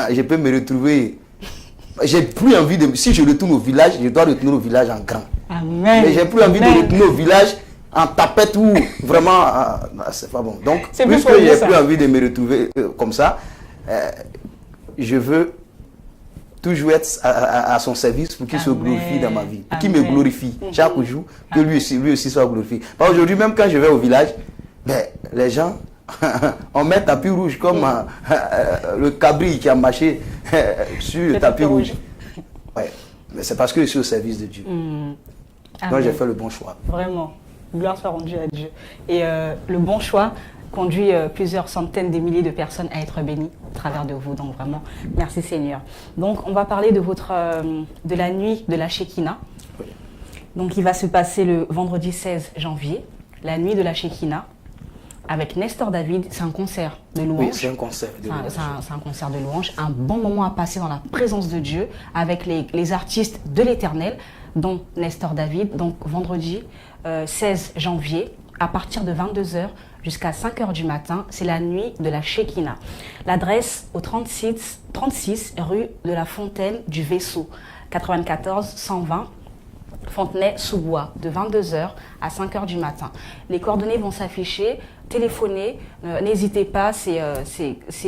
je peux me retrouver. J'ai plus envie de. Si je retourne au village, je dois retourner au village en grand. Amen. Mais j'ai plus envie de retourner au village en tapette ou vraiment. C'est pas bon. Donc, puisque j'ai plus envie de me retrouver comme ça, je veux toujours être à son service pour qu'il se glorifie dans ma vie, pour qu'il me glorifie chaque jour, que lui aussi soit glorifié. Aujourd'hui, même quand je vais au village, les gens, on met tapis rouge comme le cabri qui a marché sur le tapis rouge. Ouais. Mais c'est parce que je suis au service de Dieu. Donc j'ai fait le bon choix. Vraiment, gloire soit rendue à Dieu. Et le bon choix conduit plusieurs centaines de milliers de personnes à être bénies au travers de vous. Donc vraiment, merci Seigneur. Donc on va parler de la nuit de la Shekinah. Oui. Donc il va se passer le vendredi 16 janvier, la nuit de la Shekinah, avec Nestor David. C'est un concert de louange. Oui, c'est un concert de louange. C'est un concert de louange. Un bon moment à passer dans la présence de Dieu avec les artistes de l'Éternel, dont Nestor David. Donc vendredi 16 janvier, à partir de 22h jusqu'à 5h du matin. C'est la nuit de la Shekinah. L'adresse au 36 rue de la Fontaine du Vaisseau, 94 120 Fontenay-sous-Bois, de 22h à 5h du matin. Les coordonnées vont s'afficher. Téléphonez, n'hésitez pas, c'est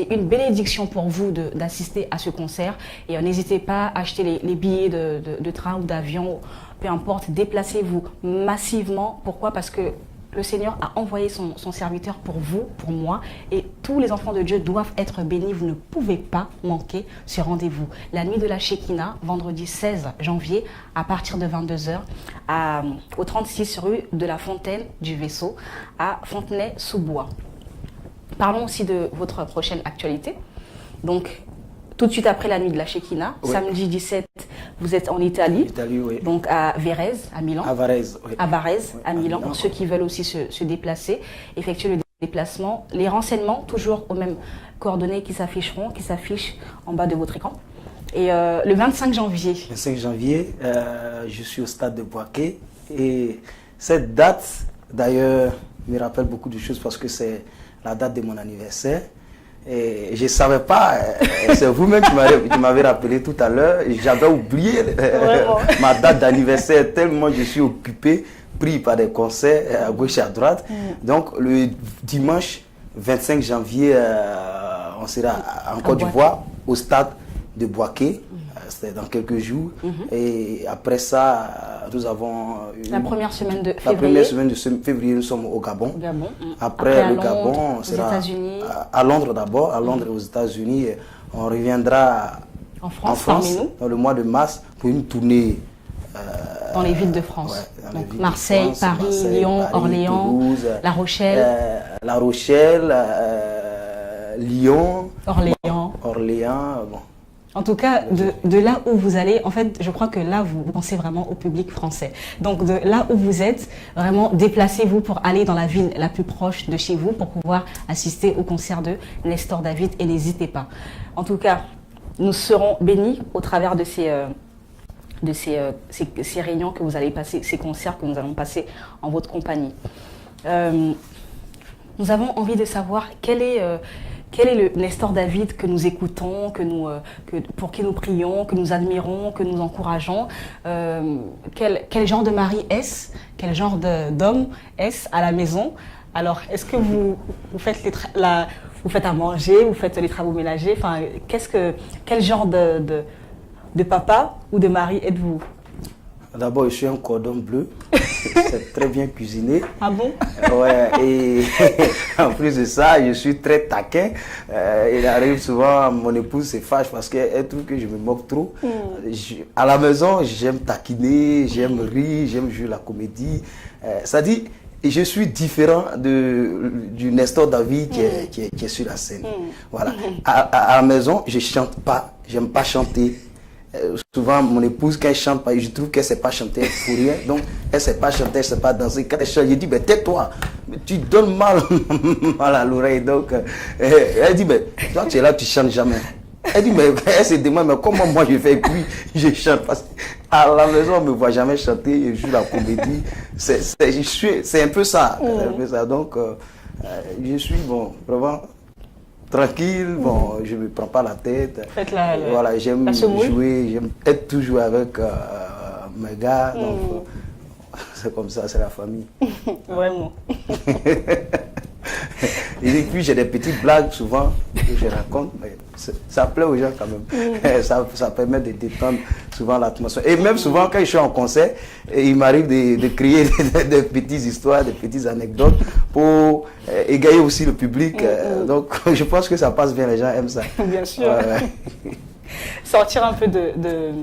une bénédiction pour vous d'assister à ce concert. Et n'hésitez pas à acheter les billets de train ou d'avion, peu importe, déplacez-vous massivement. Pourquoi? Parce que le Seigneur a envoyé son serviteur pour vous, pour moi, et tous les enfants de Dieu doivent être bénis. Vous ne pouvez pas manquer ce rendez-vous. La nuit de la Shekinah, vendredi 16 janvier, à partir de 22h, au 36 rue de la Fontaine du Vaisseau, à Fontenay-sous-Bois. Parlons aussi de votre prochaine actualité. Donc, tout de suite après la nuit de la Shekinah, oui. Samedi 17, vous êtes en Italie, oui. Donc à Varèse, à Milan. À Varèse, oui. À Varèse, oui, à Milan, pour ceux qui veulent aussi se déplacer, effectuer le déplacement. Les renseignements, toujours aux mêmes coordonnées qui s'affichent en bas de votre écran. Et le 25 janvier. 25 janvier, je suis au stade de Boaké. Et cette date, d'ailleurs, me rappelle beaucoup de choses parce que c'est la date de mon anniversaire. Et je ne savais pas, c'est vous-même qui m'avez rappelé tout à l'heure, j'avais oublié ma date d'anniversaire tellement je suis occupé, pris par des concerts à gauche et à droite. Donc le dimanche 25 janvier, on sera en Côte d'Ivoire au stade de Boaké. C'était dans quelques jours. Et après ça, nous avons la première semaine de février. La première semaine de février, nous sommes au Gabon. Après le Gabon, on sera à Londres d'abord, à Londres et aux États-Unis. On reviendra en France dans le mois de mars pour une tournée. Dans les villes de France. Ouais, donc Marseille, Paris, Lyon, Orléans, Toulouse, La Rochelle. Lyon. Orléans. Bon. En tout cas, de là où vous allez, en fait, je crois que là, vous pensez vraiment au public français. Donc, de là où vous êtes, vraiment, déplacez-vous pour aller dans la ville la plus proche de chez vous pour pouvoir assister au concert de Nestor David et n'hésitez pas. En tout cas, nous serons bénis au travers de ces réunions que vous allez passer, ces concerts que nous allons passer en votre compagnie. Nous avons envie de savoir quel est le Nestor David que nous écoutons, pour qui nous prions, que nous admirons, que nous encourageons? Quel genre de mari est-ce? Quel genre d'homme est-ce à la maison? Alors, est-ce que vous faites vous faites à manger, vous faites les travaux ménagers? Enfin, quel genre de papa ou de mari êtes-vous? D'abord, je suis un cordon bleu. C'est très bien cuisiné. Ah bon? Ouais, et en plus de ça, je suis très taquin. Il arrive souvent, mon épouse se fâche parce qu'elle trouve que je me moque trop. À la maison, j'aime taquiner, j'aime rire, j'aime jouer la comédie. Ça dit, je suis différent du Nestor David qui est sur la scène. Voilà. À la maison, je ne chante pas, j'aime pas chanter. Souvent, mon épouse, quand elle chante, je trouve qu'elle ne sait pas chanter pour rien. Donc, elle ne sait pas chanter, elle ne sait pas danser. Quand elle chante, je dis, mais tais-toi, tu donnes mal à l'oreille. Donc, elle dit, mais toi, tu es là, tu ne chantes jamais. Elle dit, mais elle se demande, mais comment moi je fais? Puis, je chante. Parce qu'à la maison, on ne me voit jamais chanter, je joue la comédie. C'est un peu ça. Donc, je suis, vraiment tranquille, je ne me prends pas la tête. Voilà, j'aime jouer, j'aime être toujours avec mes gars. Donc, c'est comme ça, c'est la famille. Vraiment. Et puis j'ai des petites blagues souvent que je raconte, mais ça plaît aux gens quand même. Ça permet de détendre souvent l'atmosphère. Et même souvent quand je suis en concert, il m'arrive de créer des petites histoires, des petites anecdotes pour égayer aussi le public. Donc je pense que ça passe bien, les gens aiment ça. Bien sûr. Sortir un peu de...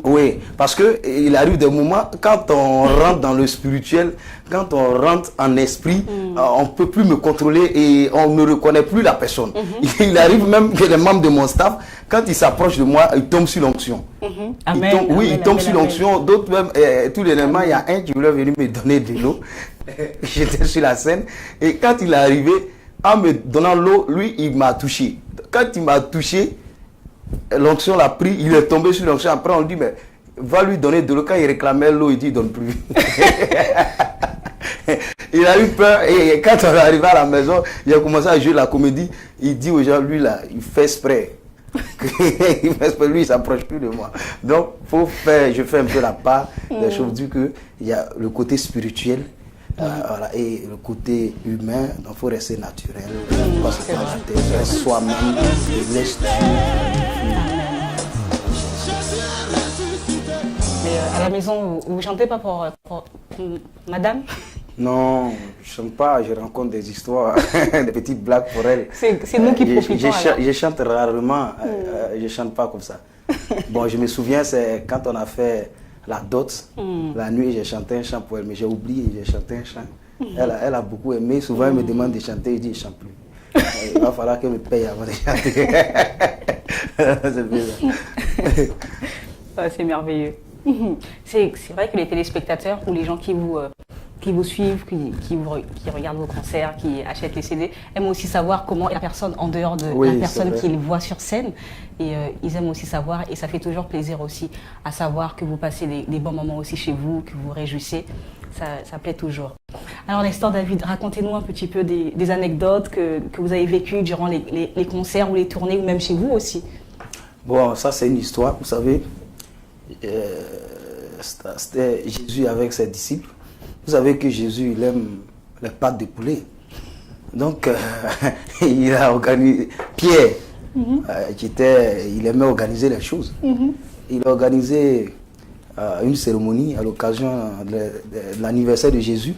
Oui, parce qu'il arrive des moments, quand on rentre dans le spirituel, quand on rentre en esprit, on ne peut plus me contrôler et on ne reconnaît plus la personne. Il arrive même que les membres de mon staff, quand ils s'approchent de moi, ils tombent sur l'onction. Ils tombent sur l'onction. D'autres même, tous les éléments, il y a un qui voulait venir me donner de l'eau. J'étais sur la scène et quand il est arrivé, en me donnant l'eau, lui, il m'a touché. Quand il m'a touché, l'onction l'a pris, il est tombé sur l'onction. Après, on dit, mais va lui donner de l'eau. Quand il réclamait l'eau, il dit, donne plus. Il a eu peur et quand on est arrivé à la maison, il a commencé à jouer la comédie. Il dit aux gens, lui là, il fait exprès. Il fait exprès, lui il s'approche plus de moi. Donc je fais un peu la part des choses, du que il y a le côté spirituel. Voilà, et le côté humain, donc il faut rester naturel, pas se prendre la tête, reste soi-même et laisse à la maison, vous ne chantez pas pour madame? Non, je ne chante pas, je rencontre des histoires, des petites blagues pour elle. C'est nous qui profitons. Je chante rarement, je ne chante pas comme ça. Bon, je me souviens, c'est quand on a fait la dot, la nuit, j'ai chanté un chant pour elle, mais j'ai oublié, j'ai chanté un chant. Elle a beaucoup aimé, souvent elle me demande de chanter, je dis, je ne chante plus. Il va falloir qu'elle me paye avant de chanter. C'est merveilleux. C'est vrai que les téléspectateurs ou les gens qui vous suivent, qui regardent vos concerts, qui achètent les CD, aiment aussi savoir comment est la personne en dehors de la personne qu'ils voient sur scène. Et ils aiment aussi savoir, et ça fait toujours plaisir aussi, à savoir que vous passez des bons moments aussi chez vous, que vous vous réjouissez. Ça plaît toujours. Alors Nestor David, racontez-nous un petit peu des anecdotes que vous avez vécues durant les concerts ou les tournées, ou même chez vous aussi. Bon, ça c'est une histoire, vous savez. C'était Jésus avec ses disciples. Vous savez que Jésus, il aime les pâtes de poulet. Donc, il a organisé, Pierre, il aimait organiser les choses. Il a organisé une cérémonie à l'occasion de l'anniversaire de Jésus.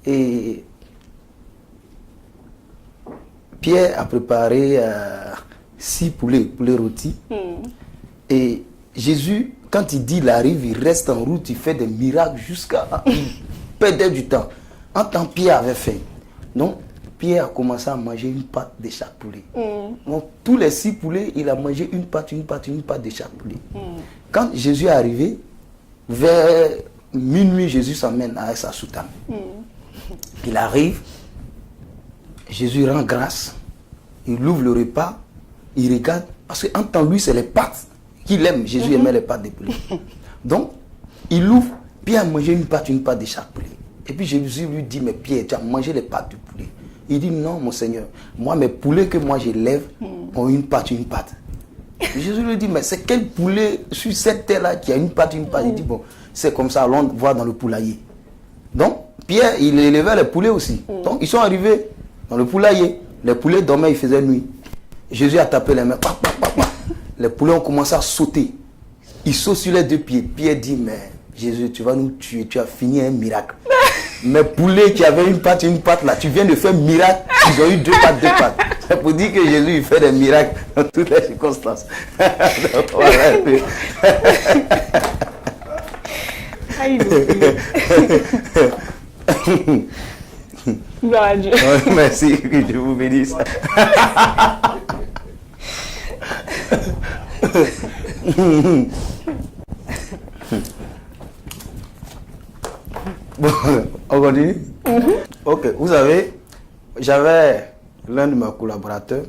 Et Pierre a préparé 6 poulets rôtis. Et Jésus, quand il arrive, il reste en route, il fait des miracles jusqu'à... Il perdait du temps. En temps, Pierre avait faim. Donc, Pierre a commencé à manger une pâte de chaque poulet. Donc, tous les 6 poulets, il a mangé une pâte de chaque poulet. Quand Jésus est arrivé, vers minuit, Jésus s'amène avec sa soutane. Il arrive, Jésus rend grâce, il ouvre le repas, il regarde, parce qu'en temps, lui, c'est les pâtes qu'il aime. Jésus aimait les pâtes de poulet. Donc, il ouvre, Pierre a mangé une pâte de chaque poulet. Et puis Jésus lui dit, mais Pierre, tu as mangé les pâtes du poulet. Il dit, non, mon Seigneur, moi, mes poulets que moi j'élève ont une pâte. Et Jésus lui dit, mais c'est quel poulet sur cette terre-là qui a une pâte? Il dit, bon, c'est comme ça, allons voir dans le poulailler. Donc, Pierre, il élevait les poulets aussi. Donc, ils sont arrivés dans le poulailler. Les poulets dormaient, il faisait nuit. Jésus a tapé les mains. Les poulets ont commencé à sauter. Ils sautent sur les 2 pieds. Pierre dit, mais Jésus, tu vas nous tuer, tu as fini un miracle. Mes poulets qui avaient une pâte là, tu viens de faire un miracle, ils ont eu 2 pattes. C'est pour dire que Jésus, il fait des miracles dans toutes les circonstances. Donc, voilà. Merci, que Dieu vous bénisse. Bon, on continue. Ok, vous savez, j'avais l'un de mes collaborateurs,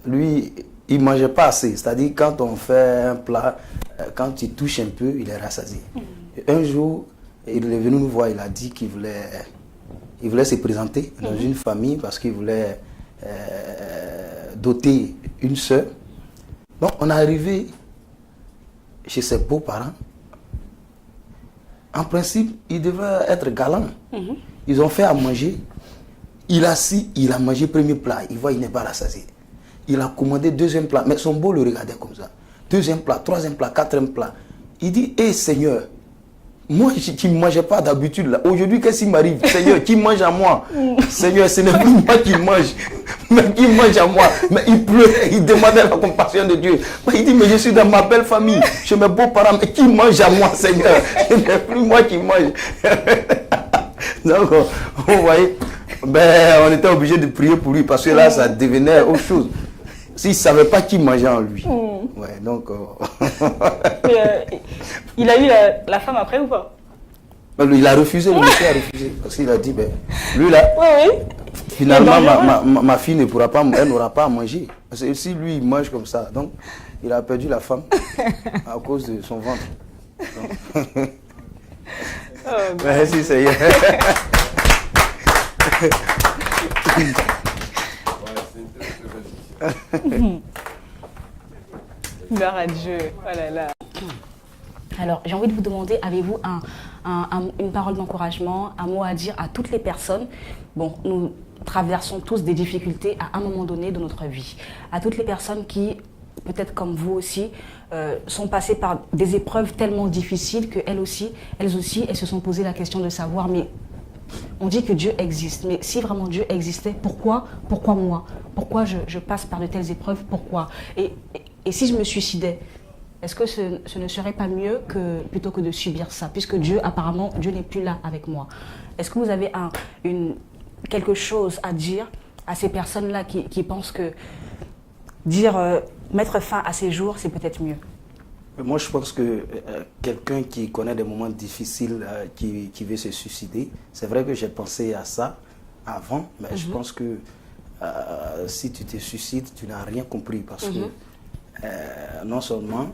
lui, il ne mangeait pas assez. C'est-à-dire, quand on fait un plat, quand il touche un peu, il est rassasié. Un jour, il est venu nous voir, il a dit qu'il voulait se présenter dans une famille parce qu'il voulait doter une sœur. Donc, on est arrivé chez ses beaux-parents. En principe, il devait être galant. Ils ont fait à manger. Il a assis, il a mangé premier plat. Il voit, il n'est pas rassasié. Il a commandé 2e plat. Mais son beau le regardait comme ça. 2e plat, 3e plat, 4e plat. Il dit, hé Seigneur, moi qui ne mangeais pas d'habitude là. Aujourd'hui, qu'est-ce qui m'arrive? Seigneur, qui mange à moi? Seigneur, ce n'est plus moi qui mange, mais qui mange à moi. Mais il pleurait, il demandait la compassion de Dieu. Mais il dit, mais je suis dans ma belle famille, chez mes beaux-parents, mais qui mange à moi, Seigneur? Ce n'est plus moi qui mange. Donc, vous voyez, ben, on était obligé de prier pour lui parce que là, ça devenait autre chose. S'il ne savait pas qui mangeait en lui. Ouais, donc, il a eu la femme après ou pas? Il a refusé, le monsieur a refusé. Parce qu'il a dit, ben, lui là, finalement, ma fille ne pourra pas, elle n'aura pas à manger. Parce que si lui, il mange comme ça, donc, il a perdu la femme à cause de son ventre. même. Merci, Seigneur. Gloire à Dieu. Oh là là. Alors, j'ai envie de vous demander, avez-vous une parole d'encouragement, un mot à dire à toutes les personnes? Bon, nous traversons tous des difficultés à un moment donné de notre vie. À toutes les personnes qui, peut-être comme vous aussi, sont passées par des épreuves tellement difficiles qu'elles aussi, elles se sont posées la question de savoir, mais on dit que Dieu existe, mais si vraiment Dieu existait, pourquoi moi? Pourquoi je passe par de telles épreuves? Pourquoi? Et si je me suicidais, est-ce que ce ne serait pas mieux plutôt que de subir ça? Puisque Dieu, apparemment, Dieu n'est plus là avec moi. Est-ce que vous avez quelque chose à dire à ces personnes-là qui pensent que mettre fin à ces jours, c'est peut-être mieux? Moi, je pense que quelqu'un qui connaît des moments difficiles, qui veut se suicider, c'est vrai que j'ai pensé à ça avant, mais je pense que si tu te suicides, tu n'as rien compris parce que non seulement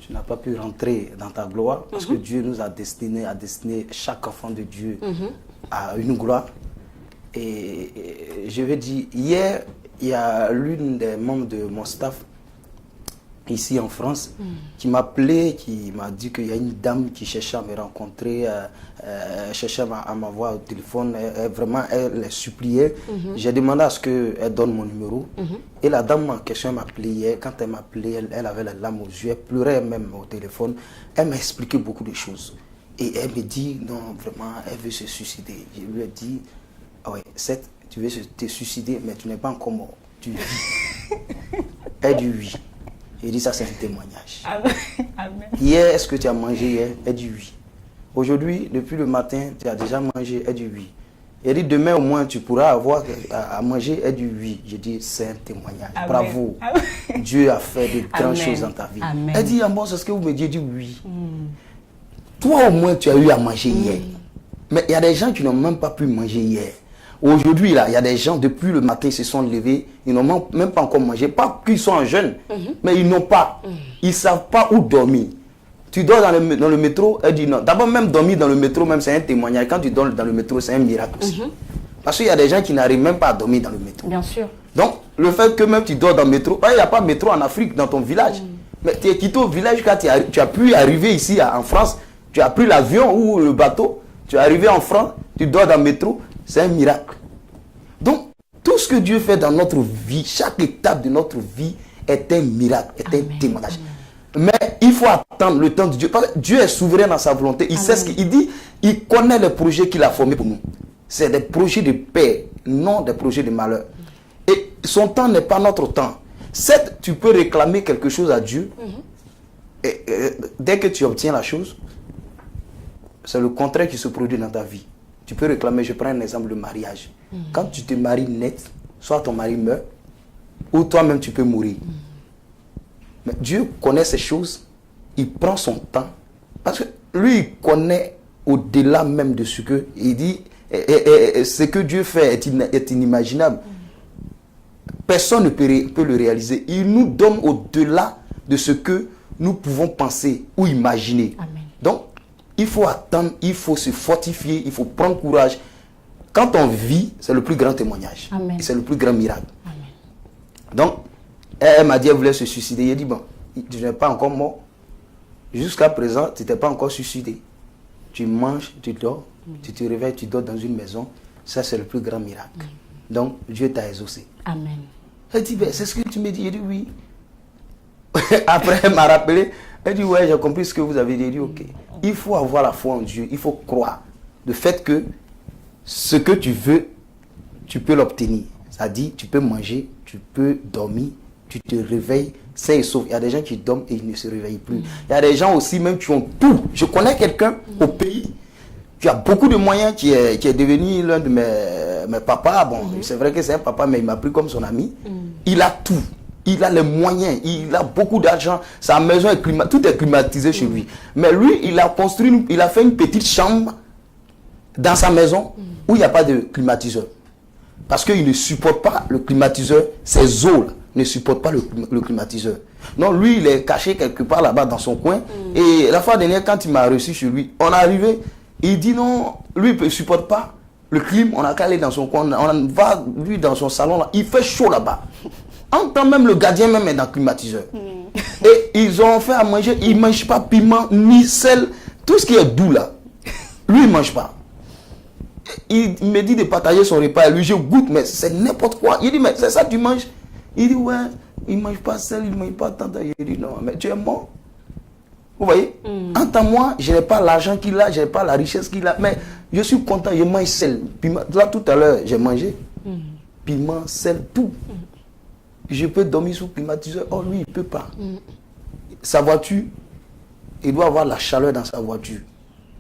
tu n'as pas pu rentrer dans ta gloire, parce que Dieu nous a destiné chaque enfant de Dieu à une gloire. Et je vais dire, hier, il y a l'une des membres de mon staff ici en France qui m'a appelé, qui m'a dit qu'il y a une dame qui cherchait à me rencontrer, cherchait à m'avoir au téléphone, elle suppliait. J'ai demandé à ce qu'elle donne mon numéro. Et la dame en question m'a appelé hier. Quand elle m'a appelé, elle avait la larme aux yeux, elle pleurait même au téléphone. Elle m'a expliqué beaucoup de choses. Et elle me dit, non, vraiment, elle veut se suicider. Je lui ai dit, ouais, Seth, tu veux te suicider, mais tu n'es pas encore mort. Tu vis. Elle dit oui. Il dit ça, c'est un témoignage. Amen. Hier, est-ce que tu as mangé hier? Elle dit oui. Aujourd'hui, depuis le matin, tu as déjà mangé? Elle dit oui. Il dit demain au moins tu pourras avoir à manger? Elle dit oui. Je dis c'est un témoignage. Amen. Bravo. Amen. Dieu a fait de grandes choses dans ta vie. Amen. Elle dit ah bon, c'est ce que vous me dites? Je dis oui. Toi au moins tu as eu à manger hier. Mais il y a des gens qui n'ont même pas pu manger hier. Aujourd'hui, là, il y a des gens, depuis le matin, ils se sont levés, ils n'ont même pas encore mangé. Pas qu'ils sont en jeûne, mais ils n'ont pas. Ils ne savent pas où dormir. Tu dors dans le métro, elle dit non. D'abord, même dormir dans le métro, même c'est un témoignage. Quand tu dors dans le métro, c'est un miracle aussi. Parce qu'il y a des gens qui n'arrivent même pas à dormir dans le métro. Bien sûr. Donc, le fait que même tu dors dans le métro, il n'y a pas de métro en Afrique, dans ton village. Mais tu es quitté au village, quand tu as pu arriver ici en France, tu as pris l'avion ou le bateau, tu es arrivé en France, tu dors dans le métro. C'est un miracle. Donc, tout ce que Dieu fait dans notre vie, chaque étape de notre vie est un miracle, est un témoignage. Mais il faut attendre le temps de Dieu. Parce que Dieu est souverain dans sa volonté. Il sait ce qu'il dit. Il connaît les projets qu'il a formés pour nous. C'est des projets de paix, non des projets de malheur. Et son temps n'est pas notre temps. Certes, tu peux réclamer quelque chose à Dieu. Et dès que tu obtiens la chose, c'est le contraire qui se produit dans ta vie. Tu peux réclamer, je prends un exemple, le mariage. Quand tu te maries net, soit ton mari meurt, ou toi-même tu peux mourir. Mais Dieu connaît ces choses, il prend son temps, parce que lui, il connaît au-delà même de ce que il dit, ce que Dieu fait est inimaginable. Personne ne peut le réaliser. Il nous donne au-delà de ce que nous pouvons penser ou imaginer. Amen. Donc, il faut attendre, il faut se fortifier, il faut prendre courage. Quand on vit, c'est le plus grand témoignage. C'est le plus grand miracle. Amen. Donc, elle m'a dit qu'elle voulait se suicider. Il a dit, bon, tu n'es pas encore mort. Jusqu'à présent, tu n'étais pas encore suicidé. Tu manges, tu dors, tu te réveilles, tu dors dans une maison. Ça, c'est le plus grand miracle. Donc, Dieu t'a exaucé. Amen. Elle dit, c'est ce que tu me dis. Il dit, oui. Après, elle m'a rappelé. Elle dit, ouais, j'ai compris ce que vous avez dit. Il dit, ok. Il faut avoir la foi en Dieu. Il faut croire. Le fait que ce que tu veux, tu peux l'obtenir. C'est-à-dire, tu peux manger, tu peux dormir, tu te réveilles sain et sauf. Il y a des gens qui dorment et ils ne se réveillent plus. Il y a des gens aussi même qui ont tout. Je connais quelqu'un au pays qui a beaucoup de moyens, qui est devenu l'un de mes papas. Bon, c'est vrai que c'est un papa, mais il m'a pris comme son ami. Il a tout. Il a les moyens, il a beaucoup d'argent, sa maison est climatisée, tout est climatisé chez lui. Mais lui, il a construit, il a fait une petite chambre dans sa maison où il n'y a pas de climatiseur. Parce qu'il ne supporte pas le climatiseur, ses os ne supportent pas le climatiseur. Non, lui, il est caché quelque part là-bas dans son coin. Et la fois dernière, quand il m'a reçu chez lui, on est arrivé, Il dit non, lui il ne supporte pas le clim, on a qu'à aller dans son coin, on va lui dans son salon, là, il fait chaud là-bas. En temps même, le gardien même est dans le climatiseur. Et ils ont fait à manger, il ne mange pas piment, ni sel, tout ce qui est doux là. Lui, il ne mange pas. Il me dit de partager son repas, lui je goûte, mais c'est n'importe quoi. Il dit, mais c'est ça que tu manges? Il dit, ouais, il ne mange pas sel, il ne mange pas tant. Il dit, non, mais tu es mort. Vous voyez? En tant que moi, je n'ai pas l'argent qu'il a, je n'ai pas la richesse qu'il a, mais je suis content, je mange sel. Piment. Là, tout à l'heure, j'ai mangé piment, sel, tout. Je peux dormir sous climatiseur. Oh, lui, il ne peut pas. Sa voiture, il doit avoir la chaleur dans sa voiture.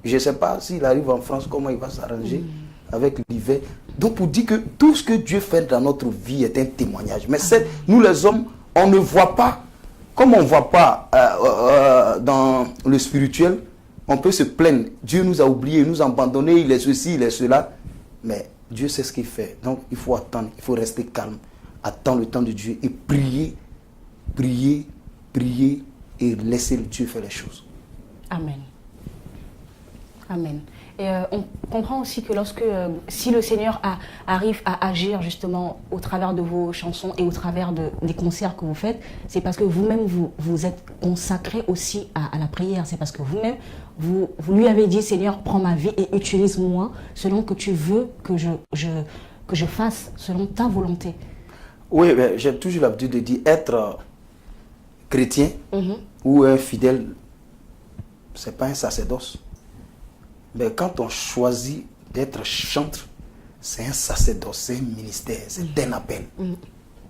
Je ne sais pas s'il arrive en France, comment il va s'arranger avec l'hiver. Donc, pour dire que tout ce que Dieu fait dans notre vie est un témoignage. Mais nous, les hommes, on ne voit pas. Comme on ne voit pas dans le spirituel, on peut se plaindre. Dieu nous a oubliés, il nous a abandonnés, il est ceci, il est cela. Mais Dieu sait ce qu'il fait. Donc, il faut attendre, il faut rester calme. Attendre le temps de Dieu et prier, prier, prier et laisser Dieu faire les choses. Amen. Amen. Et on comprend aussi que si le Seigneur arrive à agir justement au travers de vos chansons et au travers des concerts que vous faites, c'est parce que vous-même vous êtes consacré aussi à la prière. C'est parce que vous-même, vous lui avez dit, Seigneur, prends ma vie et utilise-moi selon que tu veux que je fasse, selon ta volonté. Oui, mais j'ai toujours l'habitude de dire être chrétien ou un fidèle, c'est pas un sacerdoce. Mais quand on choisit d'être chantre, c'est un sacerdoce, c'est un ministère, c'est un appel.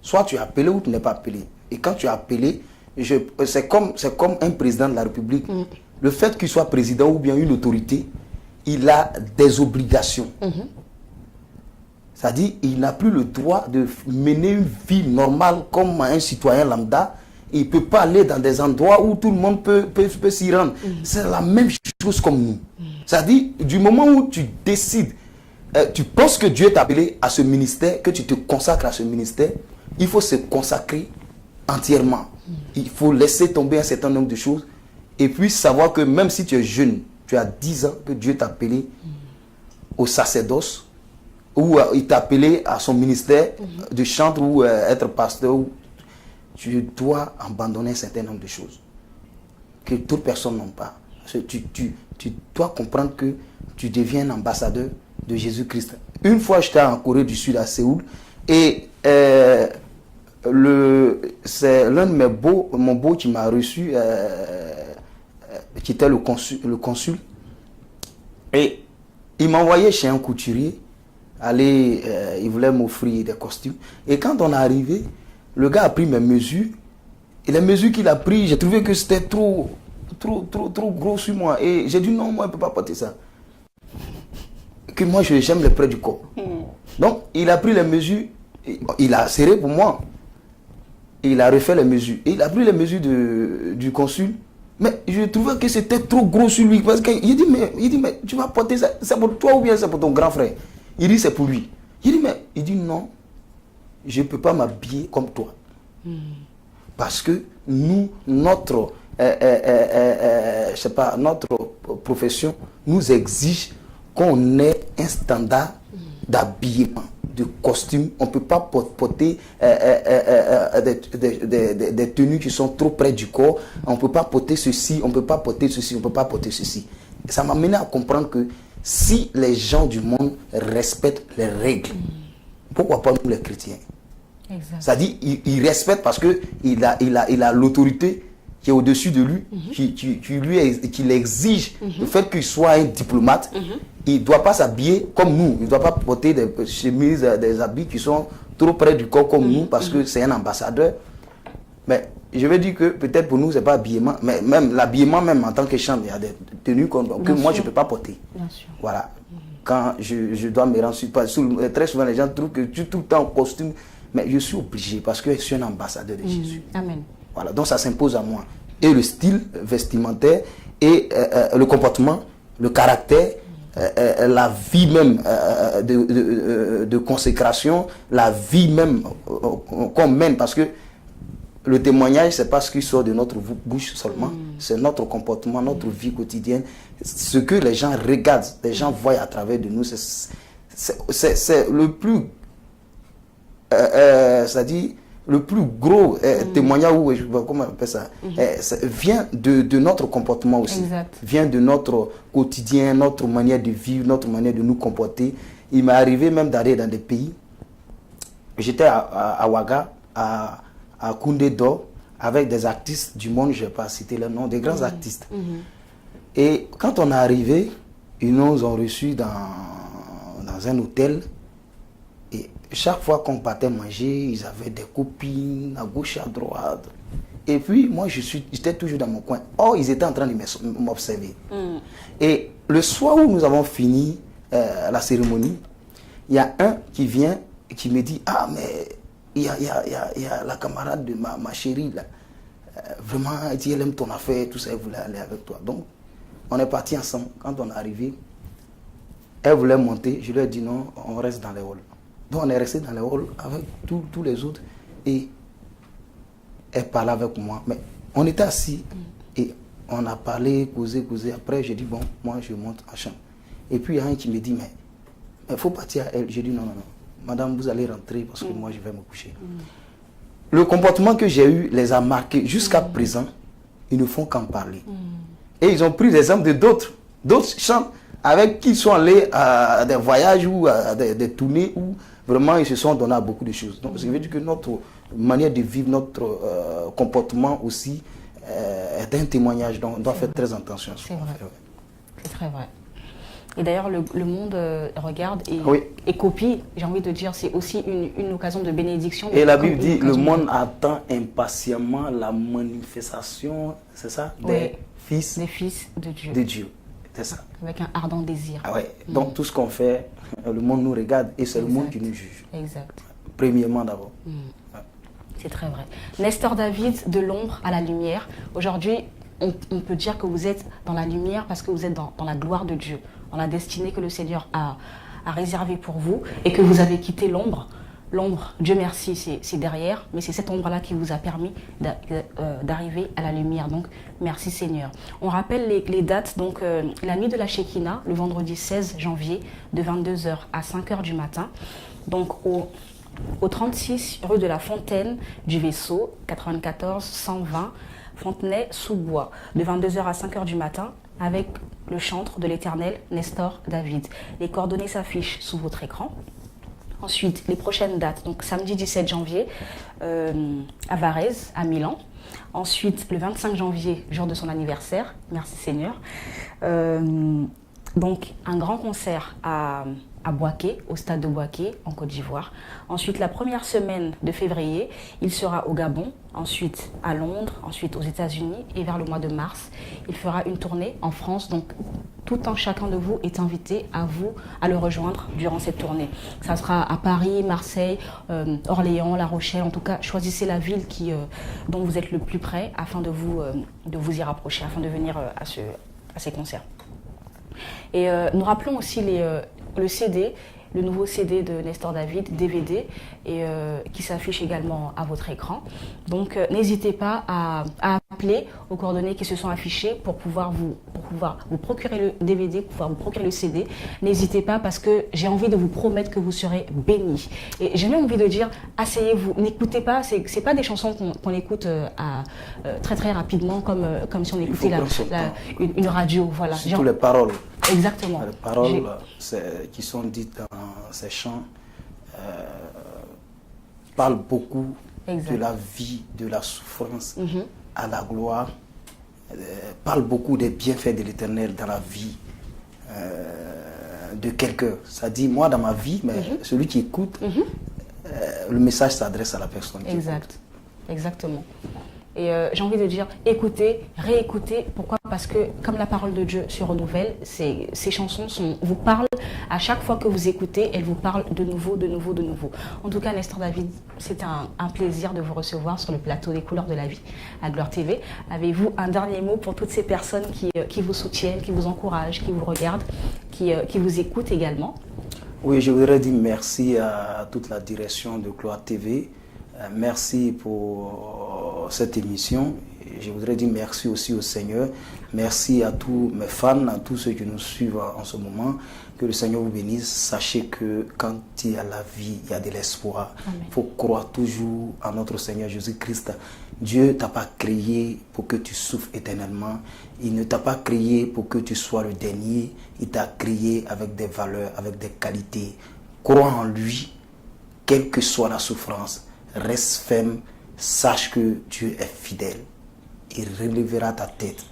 Soit tu es appelé ou tu n'es pas appelé. Et quand tu es appelé, c'est comme un président de la République. Le fait qu'il soit président ou bien une autorité, il a des obligations. C'est-à-dire qu'il n'a plus le droit de mener une vie normale comme un citoyen lambda. Il ne peut pas aller dans des endroits où tout le monde peut s'y rendre. C'est la même chose comme nous. C'est-à-dire, du moment où tu décides, tu penses que Dieu t'a appelé à ce ministère, que tu te consacres à ce ministère, il faut se consacrer entièrement. Il faut laisser tomber un certain nombre de choses et puis savoir que même si tu es jeune, tu as 10 ans, que Dieu t'a appelé au sacerdoce, ou il t'a appelé à son ministère de chantre ou être pasteur, tu dois abandonner un certain nombre de choses que toute personne n'a pas. Tu dois comprendre que tu deviens un ambassadeur de Jésus-Christ. Une fois, j'étais en Corée du Sud, à Séoul, et c'est l'un de mon beau qui m'a reçu, qui était le consul, et il m'a envoyé chez un couturier, il voulait m'offrir des costumes, et quand on est arrivé, le gars a pris mes mesures, et les mesures qu'il a prises, j'ai trouvé que c'était trop gros sur moi. Et j'ai dit non, moi, je ne peux pas porter ça. Que moi, j'aime les près du corps. Donc, il a pris les mesures, il a serré pour moi. Et il a refait les mesures. Et il a pris les mesures du consul. Mais je trouvais que c'était trop gros sur lui. Parce qu'il dit, mais tu vas porter ça, c'est pour toi ou bien c'est pour ton grand frère? Il dit, c'est pour lui. Il dit, non, je ne peux pas m'habiller comme toi. Parce que nous, notre profession nous exige qu'on ait un standard d'habillement, de costume. On ne peut pas porter des tenues qui sont trop près du corps. On ne peut pas porter ceci, on ne peut pas porter ceci, on ne peut pas porter ceci. Ça m'a mené à comprendre que si les gens du monde respectent les règles, pourquoi pas nous les chrétiens? C'est-à-dire il respecte parce qu'il a l'autorité qui est au-dessus de lui, qui l'exige. Le fait qu'il soit un diplomate, il ne doit pas s'habiller comme nous. Il ne doit pas porter des chemises, des habits qui sont trop près du corps comme nous, parce que c'est un ambassadeur. Mais je veux dire que peut-être pour nous, ce n'est pas habillement, mais même l'habillement, même en tant que chantre, il y a des tenues que moi, je ne peux pas porter. Voilà. Quand je dois me rendre très souvent, les gens trouvent que je suis tout le temps en costume, mais je suis obligé parce que je suis un ambassadeur de Jésus. Amen. Voilà, donc ça s'impose à moi. Et le style vestimentaire, et le comportement, le caractère, la vie même de consécration, la vie même qu'on mène, parce que le témoignage, c'est pas ce qui sort de notre bouche seulement, c'est notre comportement, notre vie quotidienne, ce que les gens regardent, les gens voient à travers de nous, c'est le plus, c'est-à-dire le plus gros témoignage, ou comment on appelle ça, vient de notre comportement aussi, vient de notre quotidien, notre manière de vivre, notre manière de nous comporter. Il m'est arrivé même d'aller dans des pays, j'étais à Ouaga, à Koundé d'Or, avec des artistes du monde, je ne vais pas citer le nom, des grands artistes. Et quand on est arrivé, ils nous ont reçus dans un hôtel. Et chaque fois qu'on partait manger, ils avaient des copines à gauche, à droite. Et puis, moi, j'étais toujours dans mon coin. Or, ils étaient en train de m'observer. Et le soir où nous avons fini la cérémonie, il y a un qui vient et qui me dit, ah, mais il y a la camarade de ma chérie, là. Vraiment, elle dit, elle aime ton affaire, tout ça, elle voulait aller avec toi. Donc, on est partis ensemble. Quand on est arrivé, elle voulait monter. Je lui ai dit non, on reste dans les halls. Donc, on est resté dans les halls avec tous les autres. Et elle parlait avec moi. Mais on était assis et on a parlé, causé. Après, j'ai dit, bon, moi, je monte en chambre. Et puis, il y a un qui me dit, mais il faut partir à elle. J'ai dit, non. Madame, vous allez rentrer parce que moi, je vais me coucher. Le comportement que j'ai eu les a marqués jusqu'à présent. Ils ne font qu'en parler. Et ils ont pris l'exemple de d'autres chants avec qui ils sont allés à des voyages ou à des tournées où vraiment ils se sont donnés à beaucoup de choses. Donc, ça veut dire que notre manière de vivre, notre comportement aussi est un témoignage. Donc, on doit faire très attention à ce qu'on fait. C'est très vrai. Et d'ailleurs, le monde regarde et copie, j'ai envie de dire, c'est aussi une occasion de bénédiction. Et la Bible dit, le monde attend impatiemment la manifestation, c'est ça, des fils de Dieu. C'est ça. Avec un ardent désir. Donc tout ce qu'on fait, le monde nous regarde et c'est le monde qui nous juge. Exact. Premièrement d'abord. C'est très vrai. Nestor David, de l'ombre à la lumière. Aujourd'hui, on peut dire que vous êtes dans la lumière parce que vous êtes dans la gloire de Dieu, dans la destinée que le Seigneur a réservée pour vous et que vous avez quitté l'ombre. L'ombre, Dieu merci, c'est derrière, mais c'est cette ombre-là qui vous a permis d'arriver à la lumière. Donc, merci Seigneur. On rappelle les dates. Donc, la nuit de la Shekinah, le vendredi 16 janvier, de 22h à 5h du matin. Donc, au 36 rue de la Fontaine du Vaisseau, 94 120 Fontenay-sous-Bois, de 22h à 5h du matin, avec le chantre de l'Éternel, Nestor David. Les coordonnées s'affichent sous votre écran. Ensuite, les prochaines dates, donc samedi 17 janvier à Varèse, à Milan. Ensuite, le 25 janvier, jour de son anniversaire, merci Seigneur. Donc, un grand concert à Boaké, au stade de Boaké, en Côte d'Ivoire. Ensuite, la première semaine de février, il sera au Gabon, ensuite à Londres, ensuite aux États-Unis et vers le mois de mars, il fera une tournée en France. Donc, tout un chacun de vous est invité à le rejoindre durant cette tournée. Ça sera à Paris, Marseille, Orléans, La Rochelle. En tout cas, choisissez la ville dont vous êtes le plus près afin de vous y rapprocher, afin de venir à ces concerts. Et nous rappelons aussi le CD, le nouveau CD de Nestor David, DVD, et qui s'affiche également à votre écran. Donc n'hésitez pas à appeler aux coordonnées qui se sont affichées pour pouvoir vous procurer le DVD, pour pouvoir vous procurer le CD. N'hésitez pas parce que j'ai envie de vous promettre que vous serez bénis. Et j'ai même envie de dire, asseyez-vous, n'écoutez pas, c'est pas des chansons qu'on écoute très très rapidement comme si on écoutait une radio. Voilà. Surtout les paroles. Exactement. Les paroles qui sont dites dans ces chants parlent beaucoup de la vie, de la souffrance à la gloire, parlent beaucoup des bienfaits de l'Éternel dans la vie de quelqu'un. Ça dit, moi dans ma vie, mais celui qui écoute, le message s'adresse à la personne qui écoute. Exactement. Et j'ai envie de dire, écoutez, réécoutez. Pourquoi? Parce que comme la parole de Dieu se renouvelle, ces chansons vous parlent à chaque fois que vous écoutez, elles vous parlent de nouveau. En tout cas, Nestor David, c'était un plaisir de vous recevoir sur le plateau des Couleurs de la Vie à Gloire TV. Avez-vous un dernier mot pour toutes ces personnes qui vous soutiennent, qui vous encouragent, qui vous regardent, qui vous écoutent également? Oui, je voudrais dire merci à toute la direction de Gloire TV. Merci pour cette émission. Je voudrais dire merci aussi au Seigneur. Merci à tous mes fans, à tous ceux qui nous suivent en ce moment. Que le Seigneur vous bénisse. Sachez que quand il y a la vie, il y a de l'espoir. Il faut croire toujours en notre Seigneur Jésus-Christ. Dieu ne t'a pas créé pour que tu souffres éternellement. Il ne t'a pas créé pour que tu sois le dernier. Il t'a créé avec des valeurs, avec des qualités. Crois en lui, quelle que soit la souffrance. Reste ferme. Sache que Dieu est fidèle. Il relèvera ta tête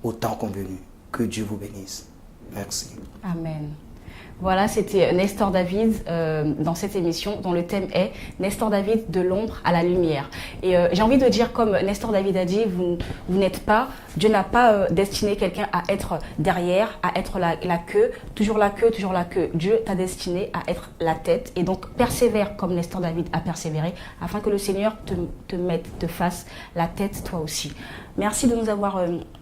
au temps convenu. Que Dieu vous bénisse. Merci. Amen. Voilà, c'était Nestor David dans cette émission dont le thème est Nestor David de l'ombre à la lumière. Et j'ai envie de dire, comme Nestor David a dit, vous n'êtes pas, Dieu n'a pas destiné quelqu'un à être derrière, à être la queue, toujours la queue, toujours la queue. Dieu t'a destiné à être la tête, et donc persévère comme Nestor David a persévéré, afin que le Seigneur te fasse la tête toi aussi. Merci de nous avoir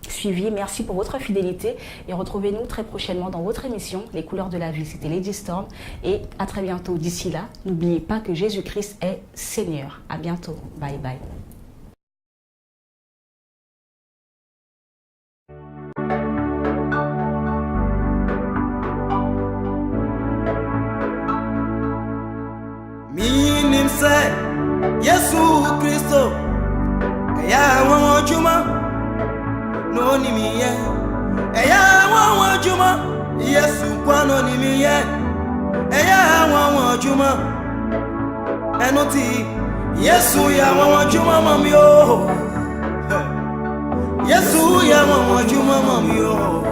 suivis, merci pour votre fidélité et retrouvez-nous très prochainement dans votre émission Les couleurs de la vie. C'était Lady Storm et à très bientôt. D'ici là, n'oubliez pas que Jésus-Christ est Seigneur. À bientôt. Bye bye. Minimse Yesu Kristo ya wawo juma no ni mi ye ya wawo juma Yesu kwa no ni mi ye ya wawo juma enoti Yesu ya wawo juma mami o Yesu ya wawo juma mami o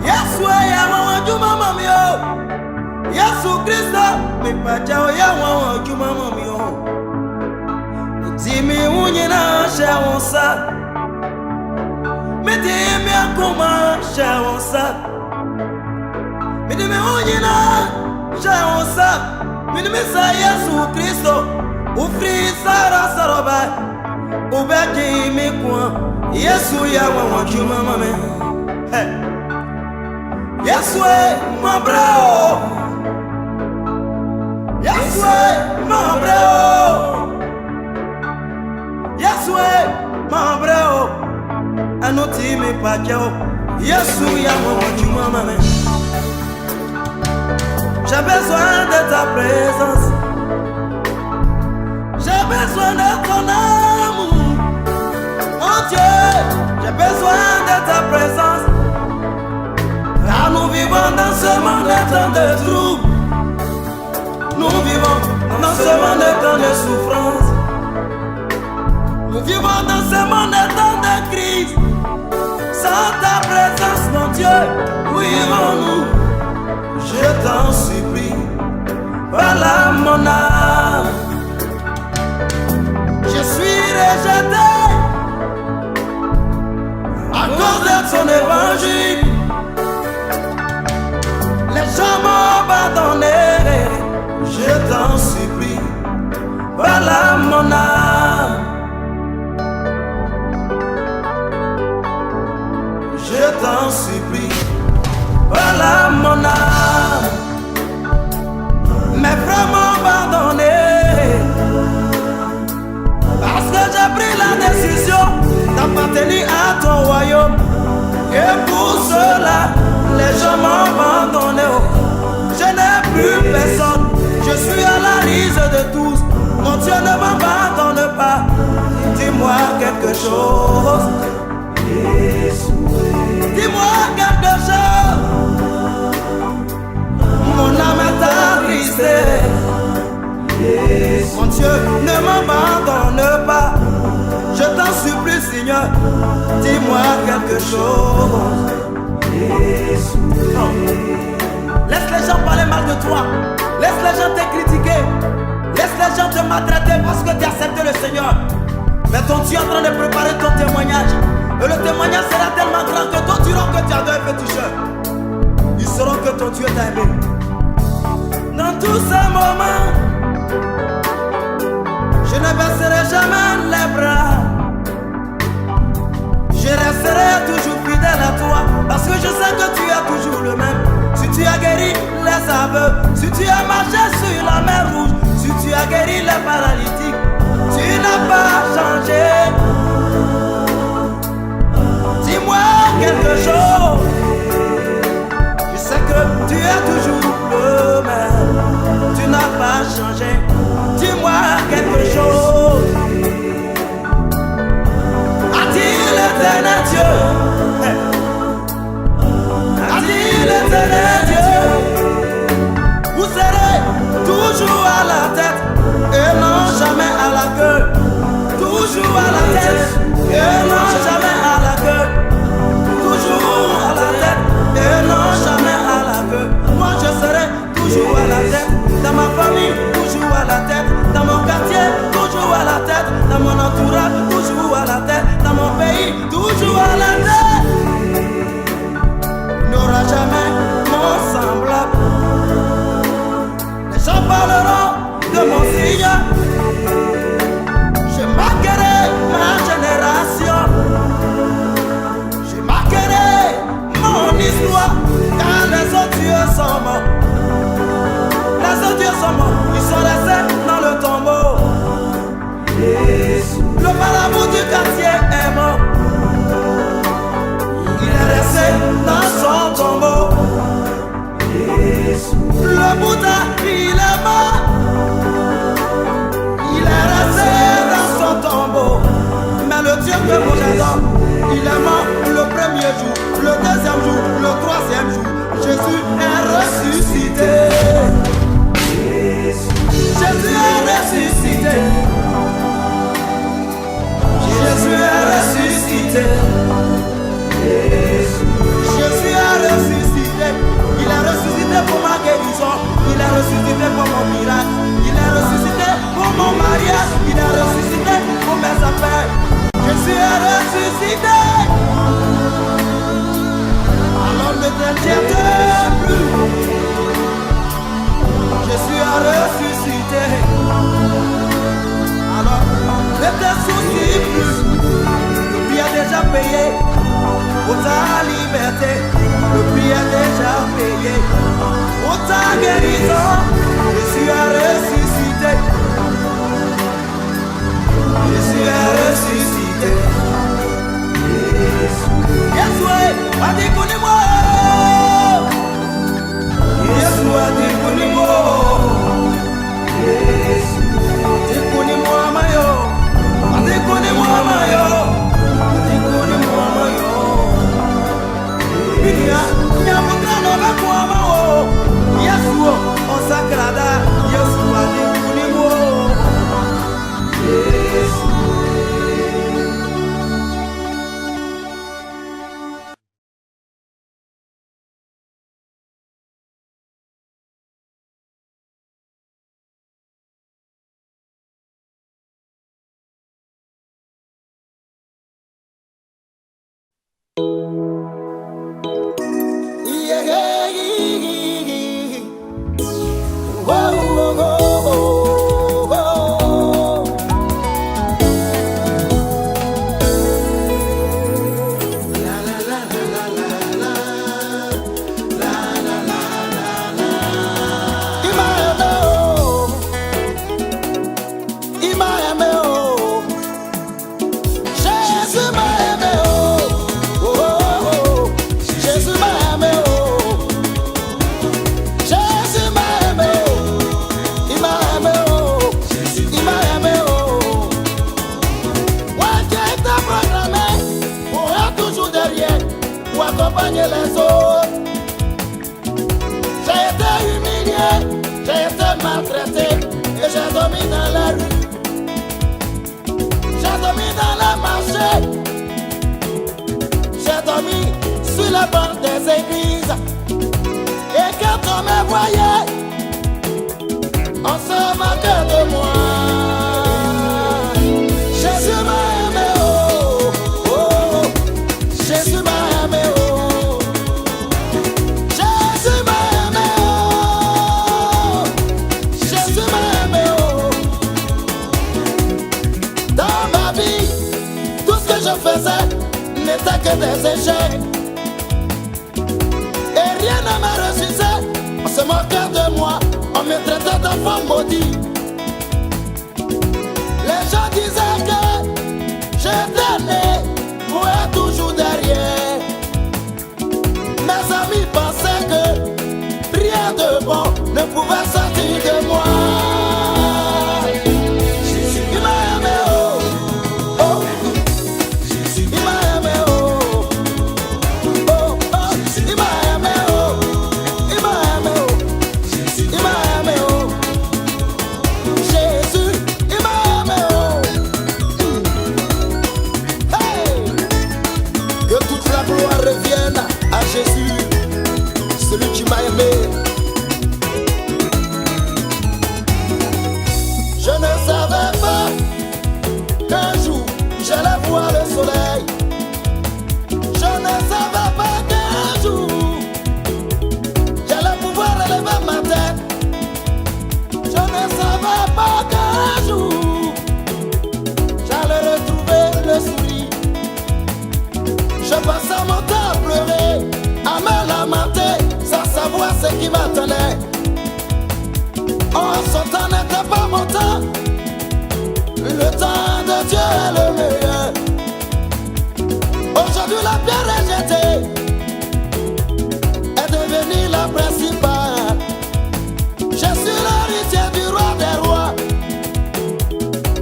Yesu ya wawo juma mami o Yesu Kristo mi pacha ya wawo juma mami o Timi unyina shawonsa Midimi akuma shawonsa Midimi unyina shawonsa Midimi sa Yesu Kristo Ufri sara saroba Ubeki mikwa Yesu ya wawajuma mame Yesu mabrao Yesu mabrao Yesu ma breo anoti me pajao Yesu ya mon maman. J'ai besoin de ta présence. J'ai besoin de ton amour. Oh Dieu, j'ai besoin de ta présence. Car nous vivons dans ce monde de temps de troubles. Nous vivons dans ce monde de temps de souffrance. Nous vivons dans ce monde de temps de crise. Sans ta présence, mon Dieu, où irons-nous? Je t'en supplie, voilà mon âme. Je suis rejeté à cause de ton évangile. Les gens m'ont abandonné. Je t'en supplie, voilà mon âme. Je t'en supplie, voilà mon âme. Mes frères m'ont abandonné parce que j'ai pris la décision d'appartenir à ton royaume. Et pour cela, les gens m'ont abandonné. Je n'ai plus personne, je suis à la rise de tous. Mon Dieu ne m'abandonne pas. Dis-moi quelque chose. Dis-moi quelque chose. Mon âme est attristée. Mon Dieu, ne m'abandonne pas. Je t'en supplie, Seigneur. Dis-moi quelque chose. Non. Laisse les gens parler mal de toi. Laisse les gens te critiquer. Laisse les gens te maltraiter parce que tu as accepté le Seigneur. Mais ton Dieu est en train de préparer ton témoignage. Et le témoignage sera tellement grand que d'autres diront que tu as deux féticheurs. Ils sauront que ton Dieu t'a aimé. Dans tous ces moments, je ne baisserai jamais les bras. Je resterai toujours fidèle à toi. Parce que je sais que tu es toujours le même. Si tu as guéri les aveugles, si tu as marché sur la mer rouge, si tu as guéri les paralytiques, tu n'as pas changé. Dis-moi quelque chose. Je sais que tu es toujours le même. Tu n'as pas changé. Dis-moi quelque chose. A-t-il l'éternel Dieu? A-t-il l'éternel Dieu? Vous serez toujours à la tête et non jamais à la queue. Toujours à la tête et non jamais à la queue. Toujours à la tête et non jamais à la queue. Moi je serai toujours à la tête. Dans ma famille, toujours à la tête. Dans mon quartier, toujours à la tête. Dans mon entourage, toujours à la tête. Dans mon pays, toujours à la tête. Il n'y aura jamais mon semblable. Les gens parleront de mon signe. Je marquerai ma génération. Je marquerai mon histoire. Car les autres dieux sont morts. Les autres dieux sont morts. Ils sont restés dans le tombeau. Le marabout du quartier est mort. Il est resté dans son tombeau. Le Bouddha, il est mort. Il est resté dans son tombeau. Mais le Dieu que vous j'adore, il est mort le premier jour, le deuxième jour, le troisième jour. Jésus est ressuscité. Jésus est ressuscité. Jésus est ressuscité. Jésus est ressuscité. Il est ressuscité pour ma guérison. Il est ressuscité pour mon miracle. Il est ressuscité pour mon mariage. Il est ressuscité pour mes affaires. Jésus est ressuscité. Alors ne t'inquiète plus. Jésus a ressuscité. Alors ne te soucie plus. Le prix est déjà payé pour ta liberté. Le prix est déjà payé pour ta guérison. Jésus a ressuscité. Jésus a ressuscité. Yeshua a dit connais-moi. Yeshua a dit connais-moi. Dis connais-moi mayo. Dis connais-moi mayo. Dis connais-moi mayo. Binia, nyamuka no bakwa mawo. Yeshua on sagrada. Yeshua a dit connais-moi. Les autres. J'ai été humilié, j'ai été maltraité et j'ai dormi dans la rue. J'ai dormi dans le marché. J'ai dormi sur la banc des églises. Et quand on me voyait, on se moquait de moi. Jésus m'a aimé, oh, oh, oh. Jésus m'a aimé, oh. N'était que des échecs et rien ne me réussissait. On se moquait de moi, on me traitait d'enfant maudit. Les gens disaient Mes amis pensaient que rien de bon ne pouvait sortir de moi. Il m'a aimé, oh, oh. Il m'a aimé, oh, oh, oh. Il m'a aimé, oh, il m'a aimé, oh, il m'a aimé, oh. Jésus, il m'a aimé, oh. Hey! Que toute la gloire revienne à Jésus, celui qui m'a aimé. Je ne savais pas qu'un jour j'allais voir le soleil. Je ne savais pas qu'un jour j'allais pouvoir relever ma tête. Je ne savais pas qu'un jour j'allais retrouver le sourire. Je passais mon temps à pleurer, à me lamenter, sans savoir ce qui m'attendait. Oh, son temps n'était pas mon temps. Le temps de Dieu est le meilleur. Aujourd'hui la pierre rejetée est devenue la principale. Je suis l'héritier du roi des rois,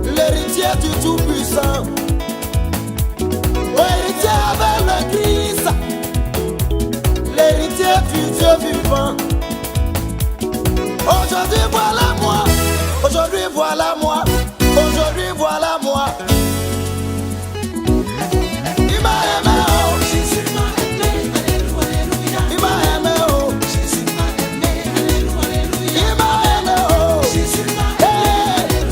l'héritier du Tout-Puissant, l'héritier avec le Christ, l'héritier du Dieu vivant. Aujourd'hui voilà moi, aujourd'hui voilà moi, aujourd'hui voilà moi. Il m'a aimé, oh, Jésus m'a aimé, alléluia, il m'a aimé, oh, Jésus m'a aimé, alléluia, il m'a aimé, oh, Jésus m'a aimé,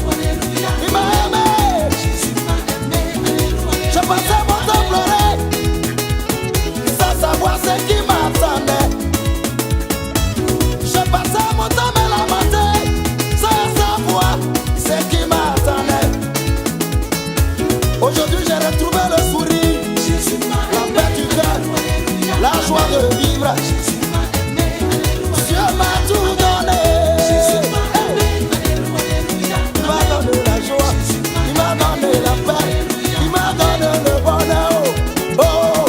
alléluia, il m'a aimé, Jésus m'a aimé, alléluia. Je passais mon temps à pleurer, sans savoir ce qui m'attendait. Je passais mon temps à me lamenter, sans savoir ce qui m'attendait. Aujourd'hui j'ai retrouvé le sourire, la paix du cœur, la joie de vivre. Dieu m'a tout donné. Il m'a donné la joie, il m'a donné la paix, il m'a donné le bonheur. Oh, oh,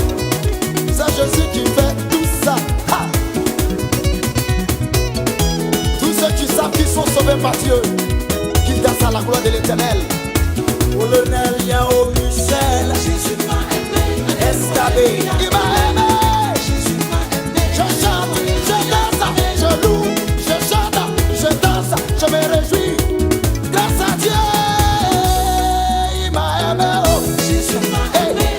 c'est Jésus qui fait tout ça. Ha! Tous ceux qui savent qu'ils sont sauvés par Dieu, qu'ils dansent à la gloire de l'Éternel. Colonel Yao Michel, Jésus m'a aimé, Escabé, il m'a aimé. Jésus m'a aimé. Je chante, je danse, je loue, je chante, je danse, je me réjouis. Grâce à Dieu, il m'a aimé. Oh, Jésus m'a aimé,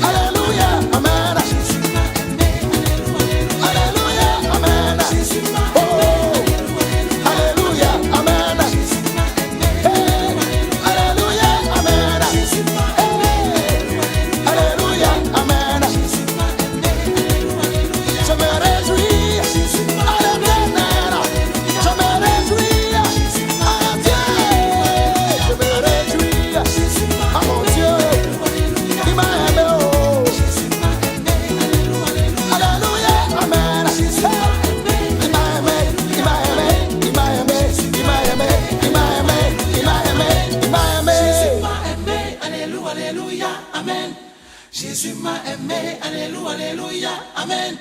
alléluia, amen. Jésus m'a aimé, alléluia, amen. Jésus m'a aimé, alléluia, amen. Jésus m'a aimé, alléluia, amen. Jésus m'a aimé, alléluia, amen. Jésus m'a aimé, je me réjouis à l'Éternel, je me réjouis à Dieu, je me réjouis à mon Dieu, il m'a aimé, oh, alléluia, amen. Il m'a aimé, il m'a aimé, il m'a aimé, il m'a aimé, il m'a aimé, il m'a aimé, il m'a aimé. Jésus m'a aimé, alléluia, amen. Jésus m'a aimé, alléluia, amen.